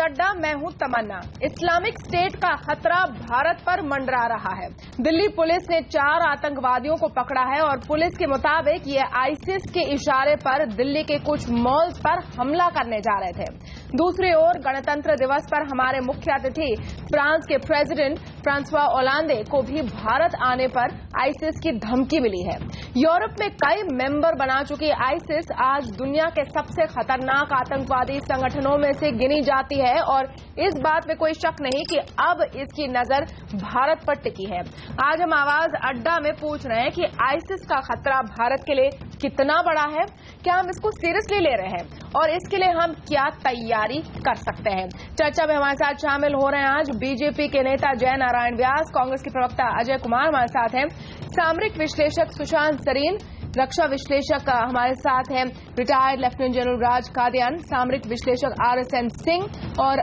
अड्डा, मैं हूं तमन्ना। इस्लामिक स्टेट का खतरा भारत पर मंडरा रहा है। दिल्ली पुलिस ने 4 आतंकवादियों को पकड़ा है और पुलिस के मुताबिक ये आईसिस के इशारे पर दिल्ली के कुछ मॉल्स पर हमला करने जा रहे थे। दूसरी ओर गणतंत्र दिवस पर हमारे मुख्य अतिथि फ्रांस के प्रेसिडेंट फ्रांसवा ओलांदे को भी भारत आने पर आईसिस की धमकी मिली है। यूरोप में कई मेंबर बना चुकी आईसिस आज दुनिया के सबसे खतरनाक आतंकवादी संगठनों में से गिनी जाती है और इस बात में कोई शक नहीं कि अब इसकी नजर भारत पर टिकी है। आज हम आवाज अड्डा में पूछ रहे हैं कि आईसिस का खतरा भारत के लिए कितना बड़ा है, क्या हम इसको सीरियसली ले रहे हैं और इसके लिए हम क्या तैयारी कर सकते हैं। चर्चा में हमारे साथ शामिल हो रहे हैं आज बीजेपी के नेता जय नारायण व्यास, कांग्रेस के प्रवक्ता अजय कुमार हमारे साथ हैं, सामरिक विश्लेषक सुशांत सरीन, रक्षा विश्लेषक हमारे साथ हैं रिटायर्ड लेफ्टिनेंट जनरल राज कादियान, सामरिक विश्लेषक RSN सिंह और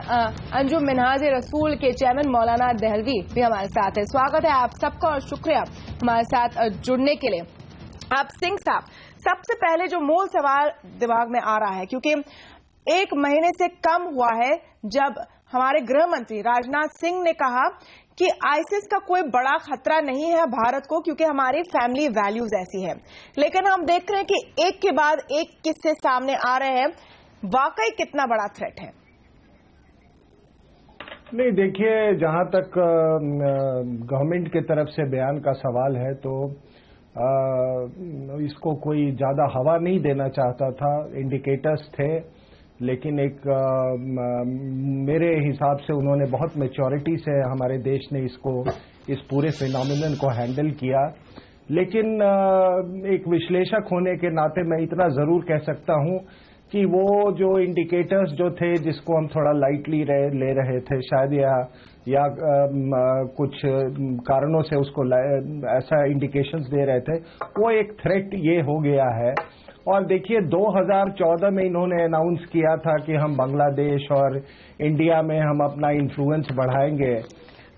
अंजुम मिन्हाज रसूल के चेयरमैन मौलाना दहलवी भी हमारे साथ है। स्वागत है आप सबका और शुक्रिया हमारे साथ जुड़ने के लिए। आप सिंह साहब, सबसे पहले जो मूल सवाल दिमाग में आ रहा है, क्योंकि 1 महीने से कम हुआ है जब हमारे गृह मंत्री राजनाथ सिंह ने कहा कि आईसिस का कोई बड़ा खतरा नहीं है भारत को क्योंकि हमारी फैमिली वैल्यूज ऐसी है, लेकिन हम देख रहे हैं कि एक के बाद एक किस्से सामने आ रहे हैं। वाकई कितना बड़ा थ्रेट है? नहीं, देखिए, जहां तक गवर्नमेंट की तरफ से बयान का सवाल है तो इसको कोई ज्यादा हवा नहीं देना चाहता था। इंडिकेटर्स थे, लेकिन मेरे हिसाब से उन्होंने बहुत मैच्योरिटी से हमारे देश ने इस पूरे फिनोमिनन को हैंडल किया। लेकिन एक विश्लेषक होने के नाते मैं इतना जरूर कह सकता हूं कि वो जो इंडिकेटर्स जो थे जिसको हम थोड़ा लाइटली ले रहे थे, शायद या कुछ कारणों से उसको ऐसा इंडिकेशंस दे रहे थे, वो एक थ्रेट ये हो गया है। और देखिए, 2014 में इन्होंने अनाउंस किया था कि हम बांग्लादेश और इंडिया में हम अपना इन्फ्लुएंस बढ़ाएंगे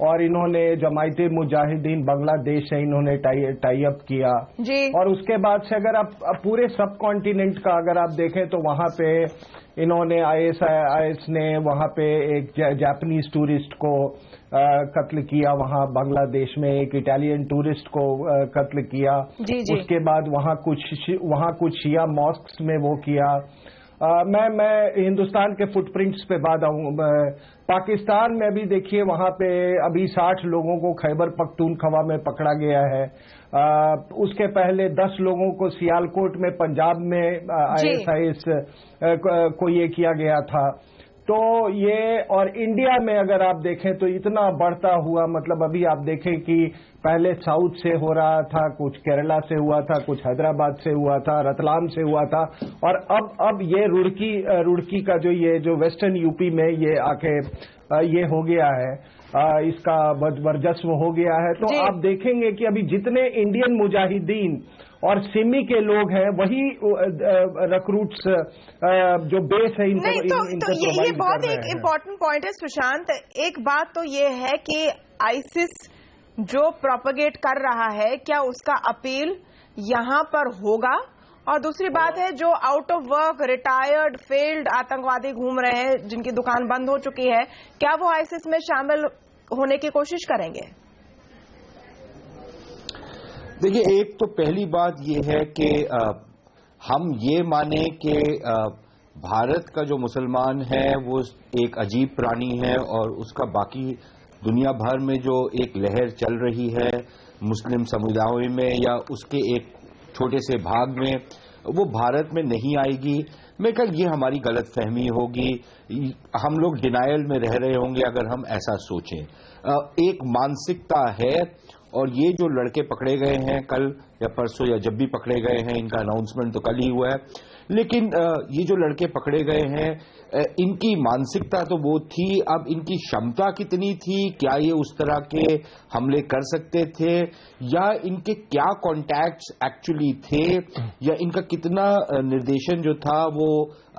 और इन्होंने जमायते मुजाहिदीन बांग्लादेश से इन्होंने टाई अप किया जी। और उसके बाद से अगर आप पूरे सब कॉन्टिनेंट का अगर आप देखें तो वहां पे इन्होंने आईएस ने वहां पे एक जापानीज टूरिस्ट को कत्ल किया, वहां बांग्लादेश में एक इटालियन टूरिस्ट को कत्ल किया जी। उसके बाद वहां कुछ शिया मॉस्क्स में वो किया। मैं हिंदुस्तान के फुटप्रिंट्स पे बात आऊं। पाकिस्तान में भी देखिए, वहां पे अभी 60 लोगों को खैबर पख्तूनख्वा में पकड़ा गया है। उसके पहले 10 लोगों को सियालकोट में पंजाब में आईएस को ये किया गया था। तो ये, और इंडिया में अगर आप देखें तो इतना बढ़ता हुआ, मतलब अभी आप देखें कि पहले साउथ से हो रहा था, कुछ केरला से हुआ था, कुछ हैदराबाद से हुआ था, रतलाम से हुआ था और अब ये रुड़की का जो वेस्टर्न यूपी में ये आके ये हो गया है, इसका वर्चस्व हो गया है। तो आप देखेंगे कि अभी जितने इंडियन मुजाहिदीन और सिमी के लोग हैं वही रिक्रूट्स जो बेस है इनको ये बहुत एक इम्पोर्टेंट पॉइंट है सुशांत। एक बात तो ये है कि आईसिस जो प्रोपेगेट कर रहा है, क्या उसका अपील यहां पर होगा? और दूसरी बात है, जो out of work retired failed आतंकवादी घूम रहे हैं, जिनकी दुकान बंद हो चुकी है, क्या वो आईसिस में शामिल होने की कोशिश करेंगे? देखिए, एक तो पहली बात ये है कि हम ये माने कि भारत का जो मुसलमान है वो एक अजीब प्राणी है और उसका बाकी दुनिया भर में जो एक लहर चल रही है मुस्लिम समुदायों में या उसके एक छोटे से भाग में, वो भारत में नहीं आएगी। मैं कल ये हमारी गलतफहमी होगी, हम लोग डिनायल में रह रहे होंगे अगर हम ऐसा सोचें। एक मानसिकता है और ये जो लड़के पकड़े गए हैं कल या परसों या जब भी पकड़े गए हैं, इनका अनाउंसमेंट तो कल ही हुआ है, लेकिन ये जो लड़के पकड़े गए हैं इनकी मानसिकता तो वो थी, अब इनकी क्षमता कितनी थी, क्या ये उस तरह के हमले कर सकते थे या इनके क्या कॉन्टैक्ट्स एक्चुअली थे या इनका कितना निर्देशन जो था वो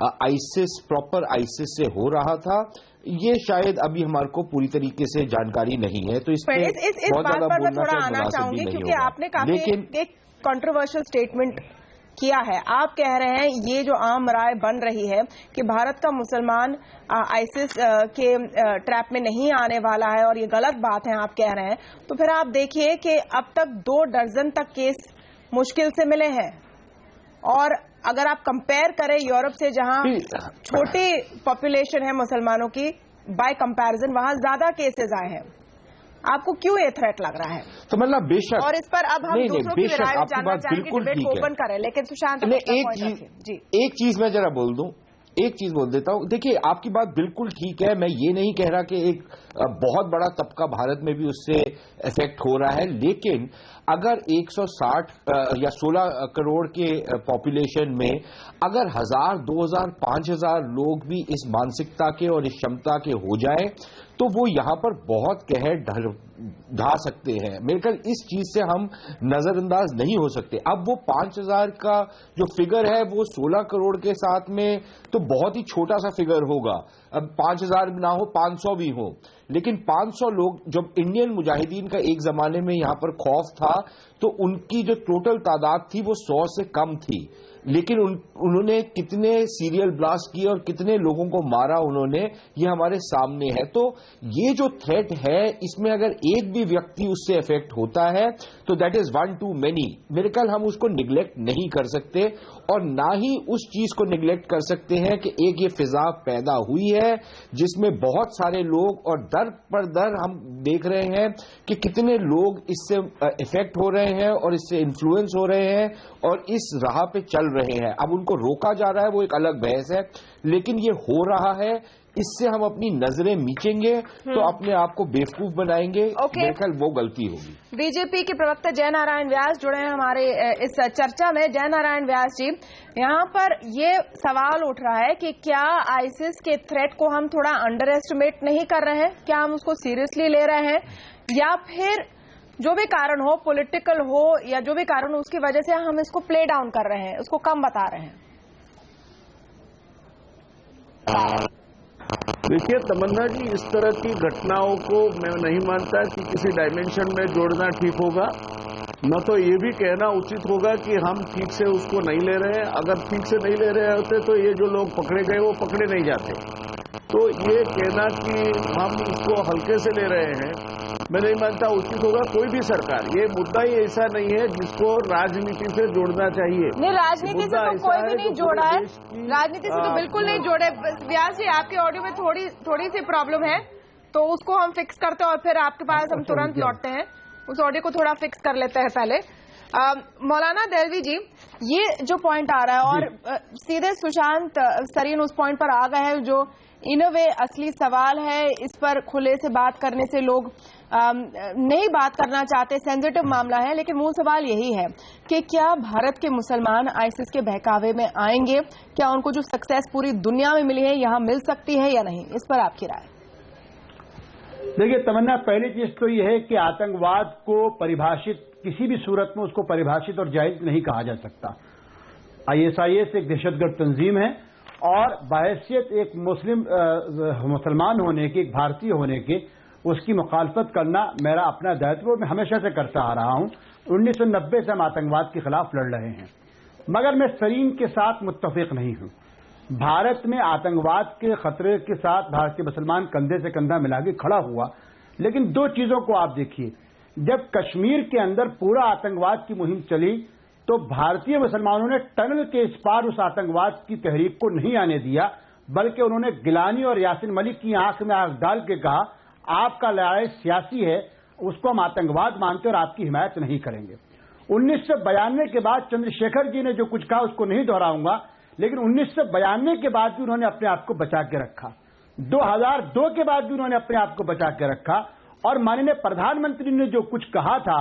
आईसिस, प्रॉपर आईसिस से हो रहा था, ये शायद अभी हमारे को पूरी तरीके से जानकारी नहीं है। तो इसमें इस बात पर मैं थोड़ा आना चाहूंगी क्योंकि आपने काफी एक कंट्रोवर्शियल स्टेटमेंट किया है। आप कह रहे हैं ये जो आम राय बन रही है कि भारत का मुसलमान आईसिस के ट्रैप में नहीं आने वाला है और ये गलत बात है आप कह रहे हैं, तो फिर आप देखिए कि अब तक 2 दर्जन तक केस मुश्किल से मिले हैं। और अगर आप कंपेयर करें यूरोप से जहां छोटी पॉपुलेशन है मुसलमानों की, बाय कंपैरिजन वहां ज्यादा केसेस आए हैं। आपको क्यों ये थ्रेट लग रहा है? तो मतलब बेशक, और इस पर अब हम दूसरों की राय जानना चाहेंगे, डिबेट को ओपन करें, लेकिन सुशांत एक चीज मैं जरा बोल दूं, एक चीज बोल देता हूं। देखिए, आपकी बात बिल्कुल ठीक है। मैं ये नहीं कह रहा कि एक बहुत बड़ा तबका भारत में भी उससे इफेक्ट हो रहा है, लेकिन अगर 160 या 16 करोड़ के पॉपुलेशन में अगर 1000, 2000, 5000 लोग भी इस मानसिकता के और इस क्षमता के हो जाए तो वो यहां पर बहुत कहर ढा सकते हैं। मेरे ख्याल इस चीज से हम नजरअंदाज नहीं हो सकते। अब वो 5000 का जो फिगर है वो 16 करोड़ के साथ में तो बहुत ही छोटा सा फिगर होगा। अब 5000 ना हो, 500 भी हो, लेकिन 500 लोग, जब इंडियन मुजाहिदीन का एक जमाने में यहां पर खौफ था तो उनकी जो टोटल तादाद थी वो 100 से कम थी, लेकिन उन्होंने कितने सीरियल ब्लास्ट किए और कितने लोगों को मारा उन्होंने, ये हमारे सामने है। तो ये जो थ्रेट है, इसमें अगर एक भी व्यक्ति उससे इफेक्ट होता है तो दैट इज 1 too many। मेरे ख्याल हम उसको निगलेक्ट नहीं कर सकते और ना ही उस चीज को निगलेक्ट कर सकते हैं कि एक ये फिजा पैदा हुई है जिसमें बहुत सारे लोग, और दर पर दर हम देख रहे हैं कि कितने लोग इससे इफेक्ट हो रहे हैं और इससे इन्फ्लुएंस हो रहे हैं और इस राह पे चल रहे हैं। अब उनको रोका जा रहा है, वो एक अलग बहस है, लेकिन ये हो रहा है। इससे हम अपनी नजरें मीचेंगे तो अपने आप को बेवकूफ बनाएंगे। मेरे ख्याल वो गलती होगी। बीजेपी के प्रवक्ता जय नारायण व्यास जुड़े हैं हमारे इस चर्चा में। जय नारायण व्यास जी, यहाँ पर ये सवाल उठ रहा है कि क्या आईसिस के थ्रेट को हम थोड़ा अंडर एस्टिमेट नहीं कर रहे हैं? क्या हम उसको सीरियसली ले रहे हैं, या फिर जो भी कारण हो, पॉलिटिकल हो या जो भी कारण हो, उसकी वजह से हम इसको प्ले डाउन कर रहे हैं, उसको कम बता रहे हैं? देखिए तमन्ना जी, इस तरह की घटनाओं को मैं नहीं मानता कि किसी डायमेंशन में जोड़ना ठीक होगा। न तो ये भी कहना उचित होगा कि हम ठीक से उसको नहीं ले रहे हैं। अगर ठीक से नहीं ले रहे होते तो ये जो लोग पकड़े गए वो पकड़े नहीं जाते। तो ये कहना कि हम इसको हल्के से ले रहे हैं, मैं नहीं मानता उचित होगा। कोई भी सरकार, ये मुद्दा ही ऐसा नहीं है जिसको राजनीति से जोड़ना चाहिए। नहीं, राजनीति से तो कोई भी नहीं जोड़ा है, राजनीति से तो बिल्कुल नहीं जोड़े। व्यास जी, आपके ऑडियो में थोड़ी सी प्रॉब्लम है, तो उसको हम फिक्स करते हैं और फिर आपके पास हम तुरंत लौटते हैं। उस ऑडियो को थोड़ा फिक्स कर लेते हैं पहले। मौलाना देलवी जी, ये जो पॉइंट आ रहा है, और सीधे सुशांत सरीन उस पॉइंट पर आ गए हैं जो इन अ वे असली सवाल है। इस पर खुले से बात करने से लोग नहीं बात करना चाहते, सेंसिटिव मामला है, लेकिन मूल सवाल यही है कि क्या भारत के मुसलमान आईसिस के बहकावे में आएंगे? क्या उनको जो सक्सेस पूरी दुनिया में मिली है यहां मिल सकती है या नहीं? इस पर आपकी राय। देखिए तमन्ना, पहली चीज तो यह है कि आतंकवाद को परिभाषित, किसी भी सूरत में उसको परिभाषित और जायज नहीं कहा जा सकता। ISIS एक दहशतगर्द तंजीम है और बहैसियत एक मुसलमान होने के, एक भारतीय होने के, उसकी मुखालफत करना मेरा अपना दायित्व, मैं हमेशा से करता आ रहा हूं। 1990 से हम आतंकवाद के खिलाफ लड़ रहे हैं, मगर मैं सरीन के साथ मुत्तफिक नहीं हूं। भारत में आतंकवाद के खतरे के साथ भारत के मुसलमान कंधे से कंधा मिला के खड़ा हुआ, लेकिन दो चीजों को आप देखिए। जब कश्मीर के अंदर पूरा आतंकवाद की मुहिम चली तो भारतीय मुसलमानों ने टनल के इस पार उस आतंकवाद की तहरीक को नहीं आने दिया, बल्कि उन्होंने गिलानी और यासिन मलिक की आंख में आंख डाल के कहा, आपका लड़ाई सियासी है, उसको हम आतंकवाद मानते और आपकी हिमायत नहीं करेंगे। 1992 के बाद चंद्रशेखर जी ने जो कुछ कहा उसको नहीं दोहराऊंगा, लेकिन 1992 के बाद भी उन्होंने अपने आप को बचा के रखा, 2002 के बाद भी उन्होंने अपने आप को बचा के रखा, और माननीय प्रधानमंत्री ने जो कुछ कहा था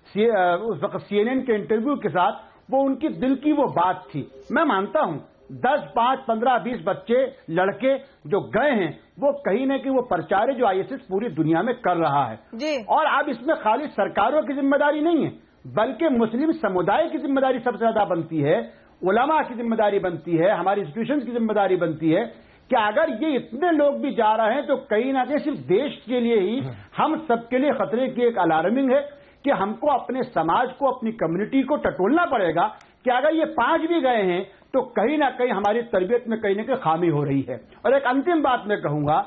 उस वक्त CNN के इंटरव्यू के साथ, वो उनकी दिल की वो बात थी। मैं मानता हूं 10, 5, 15, 20 बच्चे, लड़के जो गए हैं, वो कहीं न कहीं वो प्रचार जो ISIS पूरी दुनिया में कर रहा है जी। और अब इसमें खाली सरकारों की जिम्मेदारी नहीं है, बल्कि मुस्लिम समुदाय की जिम्मेदारी सबसे ज्यादा बनती है, उलमा की जिम्मेदारी बनती है, हमारी इंस्टीट्यूशन की जिम्मेदारी बनती है कि अगर ये इतने लोग भी जा रहे हैं तो कहीं ना कहीं सिर्फ देश के लिए ही, हम सबके लिए खतरे की एक अलार्मिंग है कि हमको अपने समाज को, अपनी कम्युनिटी को टटोलना पड़ेगा कि अगर ये 5 भी गए हैं तो कहीं ना कहीं हमारी तरबियत में कहीं ना कहीं खामी हो रही है। और एक अंतिम बात मैं कहूंगा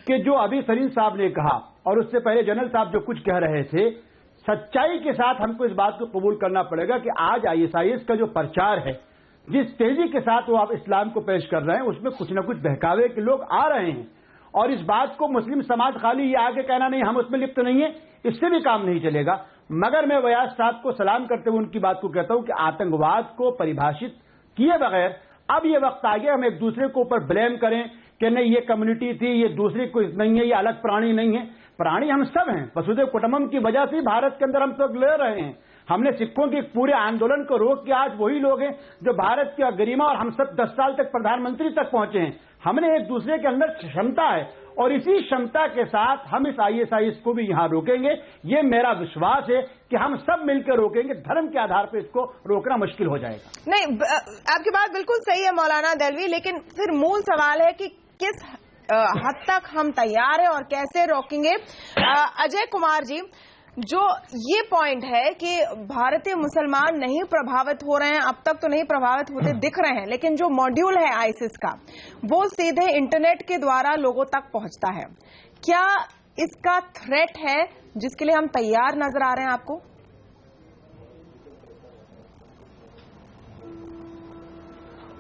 कि जो अभी सलीम साहब ने कहा और उससे पहले जनरल साहब जो कुछ कह रहे थे, सच्चाई के साथ हमको इस बात को कबूल करना पड़ेगा कि आज ISIS का जो प्रचार है, जिस तेजी के साथ वो आप इस्लाम को पेश कर रहे हैं, उसमें कुछ न कुछ बहकावे के लोग आ रहे हैं। और इस बात को मुस्लिम समाज खाली ये आगे कहना नहीं हम उसमें लिप्त नहीं है, इससे भी काम नहीं चलेगा। मगर मैं वयाज साहब को सलाम करते हुए उनकी बात को कहता हूं कि आतंकवाद को परिभाषित किए बगैर अब ये वक्त आ गया हम एक दूसरे को ऊपर ब्लेम करें कि नहीं ये कम्युनिटी थी, ये दूसरी कोई नहीं है, ये अलग प्राणी नहीं है। प्राणी हम सब हैं, वसुधैव कुटुंबकम की वजह से भारत के अंदर हम सब ले रहे हैं। हमने सिखों के पूरे आंदोलन को रोक के आज वही लोग हैं जो भारत की गरिमा और हम सब 10 साल तक प्रधानमंत्री तक पहुंचे हैं। हमने एक दूसरे के अंदर क्षमता है और इसी क्षमता के साथ हम इस ISIS को भी यहां रोकेंगे। ये मेरा विश्वास है कि हम सब मिलकर रोकेंगे। धर्म के आधार पर इसको रोकना मुश्किल हो जाएगा। नहीं, आपकी बात बिल्कुल सही है मौलाना दहलवी, लेकिन फिर मूल सवाल है कि किस हद तक हम तैयार हैं और कैसे रोकेंगे। अजय कुमार जी, जो ये पॉइंट है कि भारतीय मुसलमान नहीं प्रभावित हो रहे हैं, अब तक तो नहीं प्रभावित होते दिख रहे हैं, लेकिन जो मॉड्यूल है ISIS का वो सीधे इंटरनेट के द्वारा लोगों तक पहुंचता है। क्या इसका थ्रेट है जिसके लिए हम तैयार नजर आ रहे हैं आपको?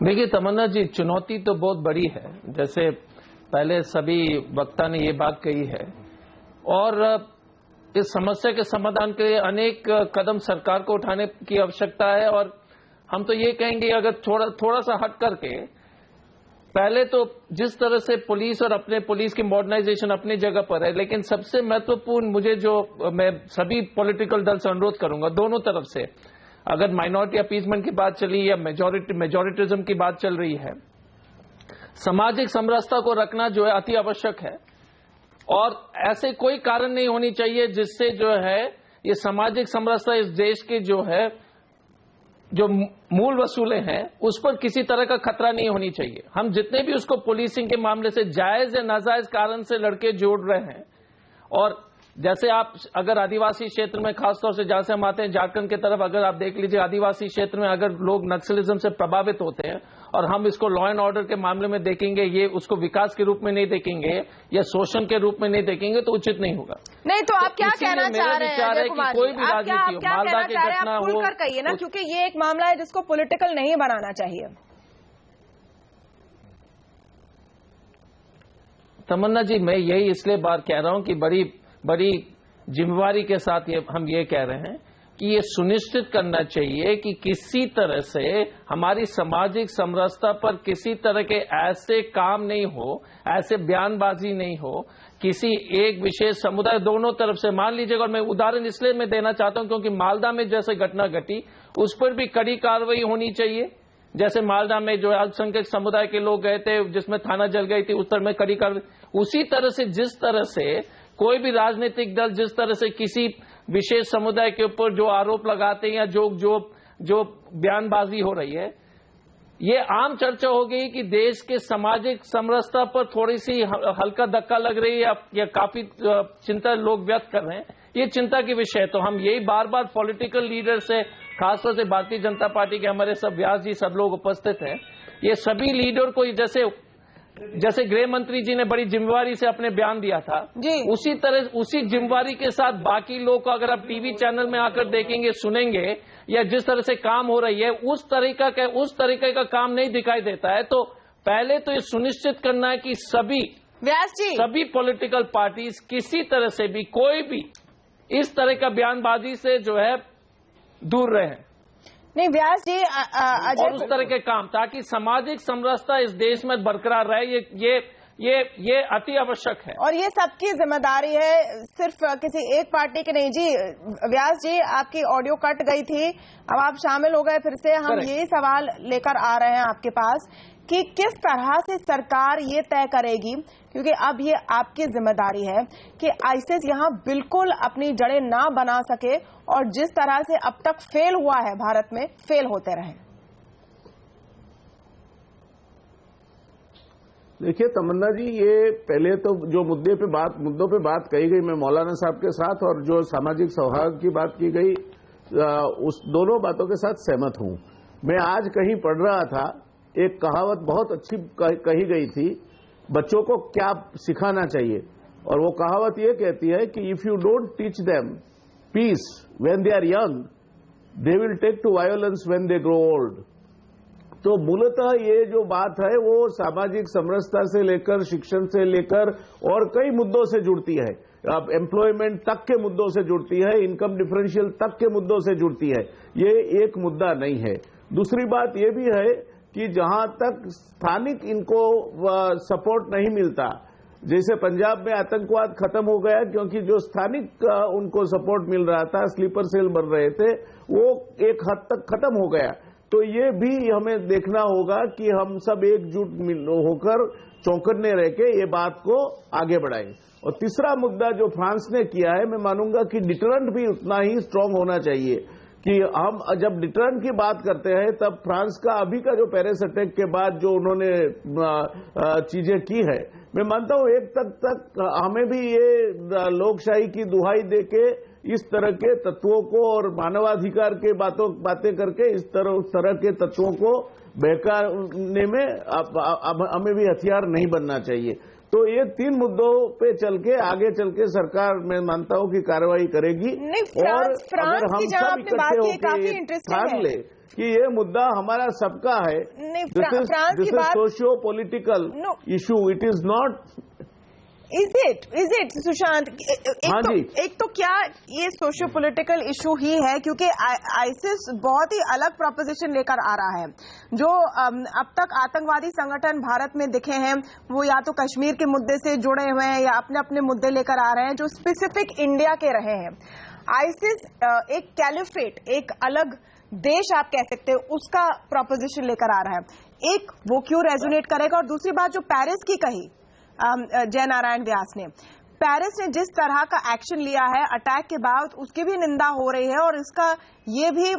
देखिए तमन्ना जी, चुनौती तो बहुत बड़ी है, जैसे पहले सभी वक्ता ने ये बात कही है, और इस समस्या के समाधान के लिए अनेक कदम सरकार को उठाने की आवश्यकता है। और हम तो ये कहेंगे अगर थोड़ा सा हट करके पहले तो जिस तरह से पुलिस और अपने पुलिस की मॉडर्नाइजेशन अपनी जगह पर है, लेकिन सबसे महत्वपूर्ण मुझे जो मैं सभी पॉलिटिकल दल से अनुरोध करूंगा दोनों तरफ से, अगर माइनॉरिटी अपीजमेंट की बात चली या मेजोरिटिज्म की बात चल रही है, सामाजिक समरसता को रखना जो है अति आवश्यक है। और ऐसे कोई कारण नहीं होनी चाहिए जिससे जो है ये सामाजिक समरसता इस देश के जो है जो मूल वसूले हैं उस पर किसी तरह का खतरा नहीं होनी चाहिए। हम जितने भी उसको पुलिसिंग के मामले से जायज या नाजायज कारण से लड़के जोड़ रहे हैं, और जैसे आप अगर आदिवासी क्षेत्र में खासतौर से जहां से हम आते हैं झारखंड की तरफ, अगर आप देख लीजिए आदिवासी क्षेत्र में अगर लोग नक्सलिज्म से प्रभावित होते हैं और हम इसको लॉ एंड ऑर्डर के मामले में देखेंगे, ये उसको विकास के रूप में नहीं देखेंगे या शोषण के रूप में नहीं देखेंगे तो उचित नहीं होगा। नहीं तो आप क्या कहना चाह रहे हैं अजय कुमार जी? कोई भी राजनीति हो, मालदा की घटना हो, खुलकर कहिए ना, क्योंकि ये एक मामला है जिसको पॉलिटिकल नहीं बनाना चाहिए। तमन्ना जी, मैं यही इसलिए बार कह रहा हूं कि बड़ी जिम्मेवारी के साथ हम ये कह रहे हैं कि ये सुनिश्चित करना चाहिए कि किसी तरह से हमारी सामाजिक समरसता पर किसी तरह के ऐसे काम नहीं हो, ऐसे बयानबाजी नहीं हो, किसी एक विशेष समुदाय दोनों तरफ से। मान लीजिएगा, और मैं उदाहरण इसलिए मैं देना चाहता हूं क्योंकि मालदा में जैसे घटना घटी उस पर भी कड़ी कार्रवाई होनी चाहिए। जैसे मालदा में जो अल्पसंख्यक समुदाय के लोग गए थे जिसमें थाना जल गई थी, उस तरह में कड़ी कार्रवाई। उसी तरह से जिस तरह से कोई भी राजनीतिक दल जिस तरह से किसी विशेष समुदाय के ऊपर जो आरोप लगाते हैं या जो बयानबाजी हो रही है, ये आम चर्चा हो गई कि देश के सामाजिक समरसता पर थोड़ी सी हल्का धक्का लग रही है या काफी चिंता लोग व्यक्त कर रहे हैं। ये चिंता की विषय है। तो हम यही बार बार पॉलिटिकल लीडर से, खासतौर से भारतीय जनता पार्टी के हमारे सब व्यास जी सब लोग उपस्थित हैं, ये सभी लीडर को जैसे गृह मंत्री जी ने बड़ी जिम्मेवारी से अपने बयान दिया था जी, उसी तरह उसी जिम्मेवारी के साथ बाकी लोग को अगर आप टीवी चैनल में आकर देखेंगे, सुनेंगे, या जिस तरह से काम हो रही है उस तरीके का काम नहीं दिखाई देता है। तो पहले तो ये सुनिश्चित करना है कि सभी पॉलिटिकल पार्टीज किसी तरह से भी कोई भी इस तरह का बयानबाजी से जो है दूर रहे। नहीं व्यास जी, और उस तरह के काम, ताकि सामाजिक समरसता इस देश में बरकरार रहे, ये अति आवश्यक है और ये सबकी जिम्मेदारी है, सिर्फ किसी एक पार्टी की नहीं। जी व्यास जी, आपकी ऑडियो कट गई थी, अब आप शामिल हो गए फिर से। हम यही सवाल लेकर आ रहे हैं आपके पास कि किस तरह से सरकार ये तय करेगी, क्योंकि अब ये आपकी जिम्मेदारी है कि आईसिस यहां बिल्कुल अपनी जड़ें ना बना सके और जिस तरह से अब तक फेल हुआ है भारत में, फेल होते रहे। देखिए तमन्ना जी, ये पहले तो जो मुद्दों पे बात कही गई, मैं मौलाना साहब के साथ, और जो सामाजिक सौहार्द की बात की गई, उस दोनों बातों के साथ सहमत हूं। मैं आज कहीं पढ़ रहा था, एक कहावत बहुत अच्छी कही गई थी, बच्चों को क्या सिखाना चाहिए, और वो कहावत ये कहती है कि if you don't teach them peace when they are young, they will take to violence when they grow old. तो मूलतः ये जो बात है वो सामाजिक समरसता से लेकर, शिक्षण से लेकर और कई मुद्दों से जुड़ती है। अब एम्प्लॉयमेंट तक के मुद्दों से जुड़ती है, इनकम डिफरेंशियल तक के मुद्दों से जुड़ती है। ये एक मुद्दा नहीं है। दूसरी बात ये भी है कि जहां तक स्थानिक इनको सपोर्ट नहीं मिलता, जैसे पंजाब में आतंकवाद खत्म हो गया क्योंकि जो स्थानिक उनको सपोर्ट मिल रहा था, स्लीपर सेल बन रहे थे, वो एक हद तक खत्म हो गया। तो ये भी हमें देखना होगा कि हम सब एकजुट होकर चौकन्ने रह के ये बात को आगे बढ़ाएं। और तीसरा मुद्दा जो फ्रांस ने किया है, मैं मानूंगा कि डिटरेंट भी उतना ही स्ट्रांग होना चाहिए कि हम जब डिटरेंट की बात करते हैं तब फ्रांस का अभी का जो पेरिस अटैक के बाद जो उन्होंने चीजें की है, मैं मानता हूं एक तक हमें भी ये लोकशाही की दुहाई देके इस तरह के तत्वों को और मानवाधिकार के बातें करके इस तरह के तत्वों को बहकाने में अब हमें भी हथियार नहीं बनना चाहिए। तो ये तीन मुद्दों पे चल के आगे चल के सरकार, मैं मानता हूं कि कार्रवाई करेगी। और अगर हम सब इकट्ठे होकर ठान ले कि ये मुद्दा हमारा सबका है, this is socio political issue, it is not. Is it Sushant? एक तो क्या ये सोशियो पॉलिटिकल इशू ही है, क्योंकि आईसिस बहुत ही अलग प्रोपोजिशन लेकर आ रहा है। जो अब तक आतंकवादी संगठन भारत में दिखे हैं वो या तो कश्मीर के मुद्दे से जुड़े हुए हैं या अपने अपने मुद्दे लेकर आ रहे हैं जो स्पेसिफिक इंडिया के रहे हैं। आईसिस एक कैलिफेट, एक अलग देश आप कह सकते हो, उसका प्रोपोजिशन लेकर आ रहा है। एक वो क्यों रेजोनेट करेगा, और दूसरी बात जो पेरिस की कही जय नारायण व्यास ने, पेरिस ने जिस तरह का एक्शन लिया है अटैक के बाद, उसकी भी निंदा हो रही है और इसका ये भी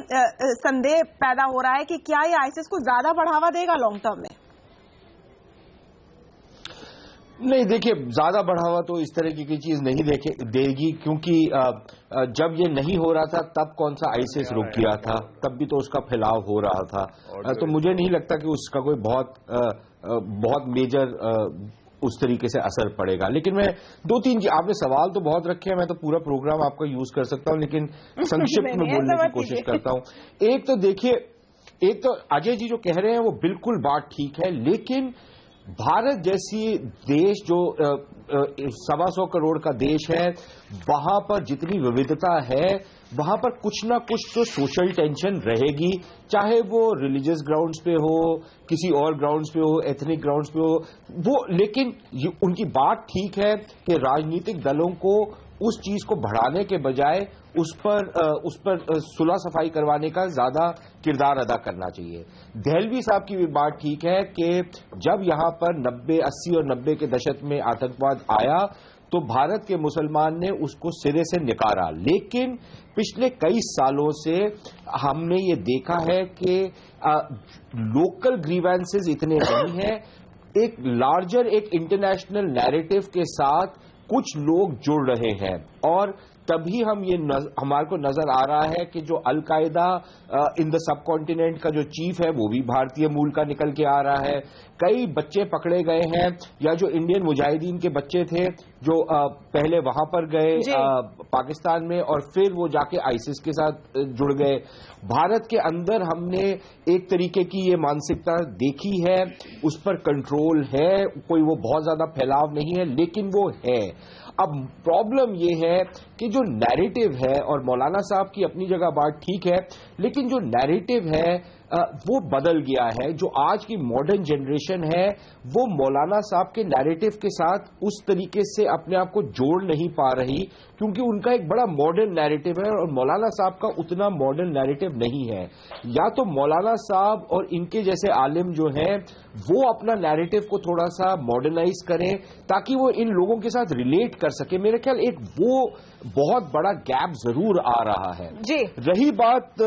संदेह पैदा हो रहा है कि क्या ये आईसिस को ज्यादा बढ़ावा देगा लॉन्ग टर्म में? नहीं, देखिए, ज्यादा बढ़ावा तो इस तरह की चीज नहीं देगी, क्योंकि जब ये नहीं हो रहा था तब कौन सा आईसिस रुक गया था, तब भी तो उसका फैलाव हो रहा था। तो मुझे नहीं लगता कि उसका कोई बहुत मेजर उस तरीके से असर पड़ेगा। लेकिन मैं दो तीन, आपने सवाल तो बहुत रखे हैं, मैं तो पूरा प्रोग्राम आपका यूज कर सकता हूं, लेकिन संक्षिप्त में बोलने की कोशिश करता हूं। एक तो देखिए, एक तो अजय जी जो कह रहे हैं वो बिल्कुल बात ठीक है, लेकिन भारत जैसी देश जो 125 करोड़ का देश है, वहां पर जितनी विविधता है वहां पर कुछ ना कुछ तो सोशल टेंशन रहेगी, चाहे वो रिलीजियस ग्राउंड्स पे हो, किसी और ग्राउंड्स पे हो, एथनिक ग्राउंड्स पे हो वो। लेकिन उनकी बात ठीक है कि राजनीतिक दलों को उस चीज को बढ़ाने के बजाय उस पर सुलह सफाई करवाने का ज्यादा किरदार अदा करना चाहिए। दहलवी साहब की भी बात ठीक है कि जब यहां पर 80 और 90 के दशक में आतंकवाद आया तो भारत के मुसलमान ने उसको सिरे से निकारा, लेकिन पिछले कई सालों से हमने ये देखा है कि लोकल ग्रीवेंसेस इतने नहीं हैं, एक लार्जर, एक इंटरनेशनल नैरेटिव के साथ कुछ लोग जुड़ रहे हैं, और तभी हमारे को नजर आ रहा है कि जो al Qaeda in the sub continent का जो चीफ है वो भी भारतीय मूल का निकल के आ रहा है। कई बच्चे पकड़े गए हैं, या जो इंडियन मुजाहिदीन के बच्चे थे जो पहले वहां पर गए पाकिस्तान में और फिर वो जाके आईसिस के साथ जुड़ गए। भारत के अंदर हमने एक तरीके की ये मानसिकता देखी है, उस पर कंट्रोल है, कोई वो बहुत ज्यादा फैलाव नहीं है, लेकिन वो है। अब प्रॉब्लम ये है कि जो नैरेटिव है, और मौलाना साहब की अपनी जगह बात ठीक है, लेकिन जो नैरेटिव है वो बदल गया है। जो आज की मॉडर्न जनरेशन है वो मौलाना साहब के नैरेटिव के साथ उस तरीके से अपने आप को जोड़ नहीं पा रही, क्योंकि उनका एक बड़ा मॉडर्न नैरेटिव है और मौलाना साहब का उतना मॉडर्न नैरेटिव नहीं है। या तो मौलाना साहब और इनके जैसे आलिम जो हैं वो अपना नैरेटिव को थोड़ा सा मॉडर्नाइज करें ताकि वो इन लोगों के साथ रिलेट कर सके। मेरे ख्याल एक वो बहुत बड़ा गैप जरूर आ रहा है जी। रही बात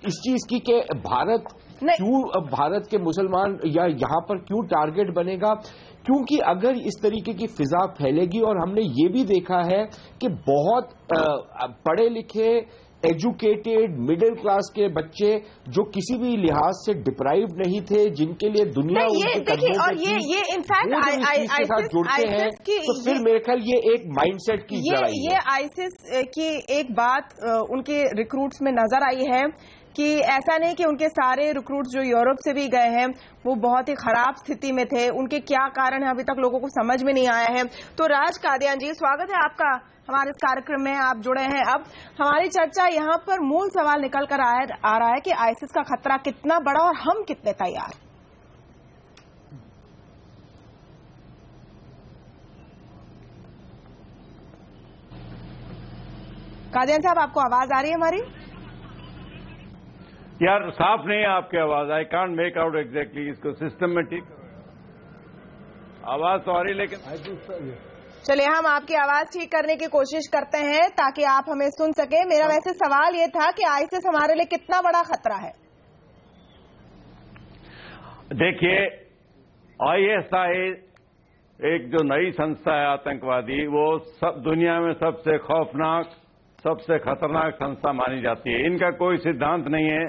इस चीज की कि भारत के मुसलमान या यहां पर क्यों टारगेट बनेगा, क्योंकि अगर इस तरीके की फिजा फैलेगी, और हमने ये भी देखा है कि बहुत पढ़े लिखे एजुकेटेड मिडिल क्लास के बच्चे जो किसी भी लिहाज से डिप्राइव नहीं थे, जिनके लिए दुनिया उनके कदमों में थी, ये इनफैक्ट आईसिस के साथ जुड़ते हैं तो फिर मेरे ख्याल ये एक माइंडसेट की लड़ाई है। ये आईसिस की एक बात उनके रिक्रूट्स में नजर आई है कि ऐसा नहीं कि उनके सारे रिक्रूट्स जो यूरोप से भी गए हैं वो बहुत ही खराब स्थिति में थे। उनके क्या कारण है अभी तक लोगों को समझ में नहीं आया है। तो राज कादियान जी, स्वागत है आपका हमारे इस कार्यक्रम में, आप जुड़े हैं। अब हमारी चर्चा यहाँ पर मूल सवाल निकल कर आ रहा है कि आईसिस का खतरा कितना बड़ा और हम कितने तैयार। कादियान साहब, आपको आवाज आ रही है हमारी? यार साफ नहीं है आपकी आवाज, I can't make out exactly. इसको सिस्टमेटिक आवाज तो आ रही, लेकिन चलिए हम आपकी आवाज ठीक करने की कोशिश करते हैं ताकि आप हमें सुन सके। मेरा वैसे सवाल ये था कि आईसिस हमारे लिए कितना बड़ा खतरा है। देखिए, आईएसआई एक जो नई संस्था है आतंकवादी, वो सब दुनिया में सबसे खौफनाक, सबसे खतरनाक संस्था मानी जाती है। इनका कोई सिद्धांत नहीं है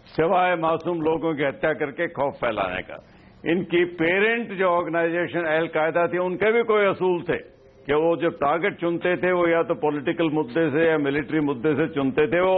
सिवाय मासूम लोगों की हत्या करके खौफ फैलाने का। इनकी पेरेंट जो ऑर्गेनाइजेशन अल-कायदा थी, उनके भी कोई असूल थे कि वो जो टारगेट चुनते थे वो या तो पॉलिटिकल मुद्दे से या मिलिट्री मुद्दे से चुनते थे, वो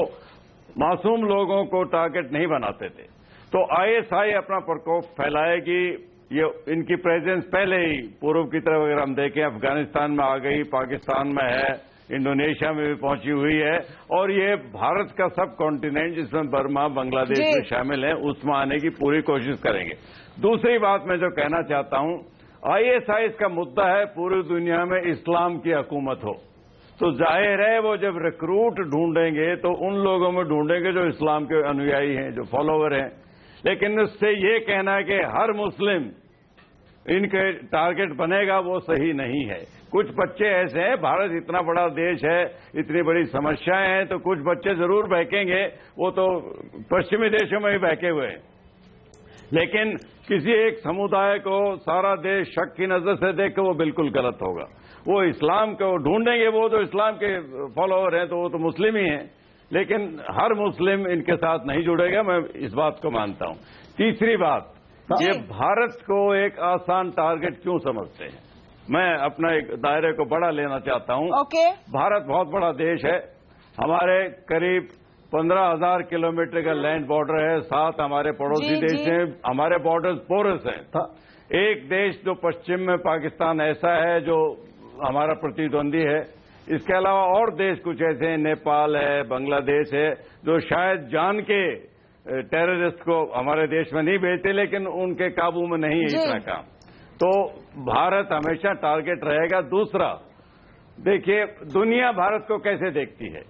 मासूम लोगों को टारगेट नहीं बनाते थे। तो आईएसआई अपना प्रकोप फैलाएगी। ये इनकी प्रेजेंस पहले ही पूर्व की तरफ अगर हम देखें, अफगानिस्तान में आ गई, पाकिस्तान में है, इंडोनेशिया में भी पहुंची हुई है, और ये भारत का सब कॉन्टिनेंट जिसमें बर्मा, बांग्लादेश में शामिल है, उसमें आने की पूरी कोशिश करेंगे। दूसरी बात मैं जो कहना चाहता हूं, आईएसआई का मुद्दा है पूरी दुनिया में इस्लाम की हुकूमत हो। तो जाहिर है वो जब रिक्रूट ढूंढेंगे तो उन लोगों में ढूंढेंगे जो इस्लाम के अनुयायी हैं, जो फॉलोवर हैं। लेकिन उससे ये कहना है कि हर मुस्लिम इनके टारगेट बनेगा, वो सही नहीं है। कुछ बच्चे ऐसे हैं, भारत इतना बड़ा देश है, इतनी बड़ी समस्याएं हैं, तो कुछ बच्चे जरूर बहकेंगे, वो तो पश्चिमी देशों में ही बहके हुए हैं। लेकिन किसी एक समुदाय को सारा देश शक की नजर से देखे, वो बिल्कुल गलत होगा। वो इस्लाम को ढूंढेंगे, वो तो इस्लाम के फॉलोअर हैं, तो वो तो मुस्लिम ही हैं, लेकिन हर मुस्लिम इनके साथ नहीं जुड़ेगा, मैं इस बात को मानता हूं। तीसरी बात, ये भारत को एक आसान टारगेट क्यों समझते हैं? मैं अपना एक दायरे को बड़ा लेना चाहता हूं। भारत बहुत बड़ा देश है, हमारे करीब 15,000 किलोमीटर का लैंड बॉर्डर है, 7 हमारे पड़ोसी देश हैं, हमारे बॉर्डर्स पोरस हैं। एक देश जो पश्चिम में पाकिस्तान ऐसा है जो हमारा प्रतिद्वंदी है, इसके अलावा और देश कुछ ऐसे हैं, नेपाल है, बांग्लादेश है, जो शायद जान के टेररिस्ट को हमारे देश में नहीं भेजते, लेकिन उनके काबू में नहीं है इतना काम। तो भारत हमेशा टारगेट रहेगा। दूसरा, देखिए दुनिया भारत को कैसे देखती है।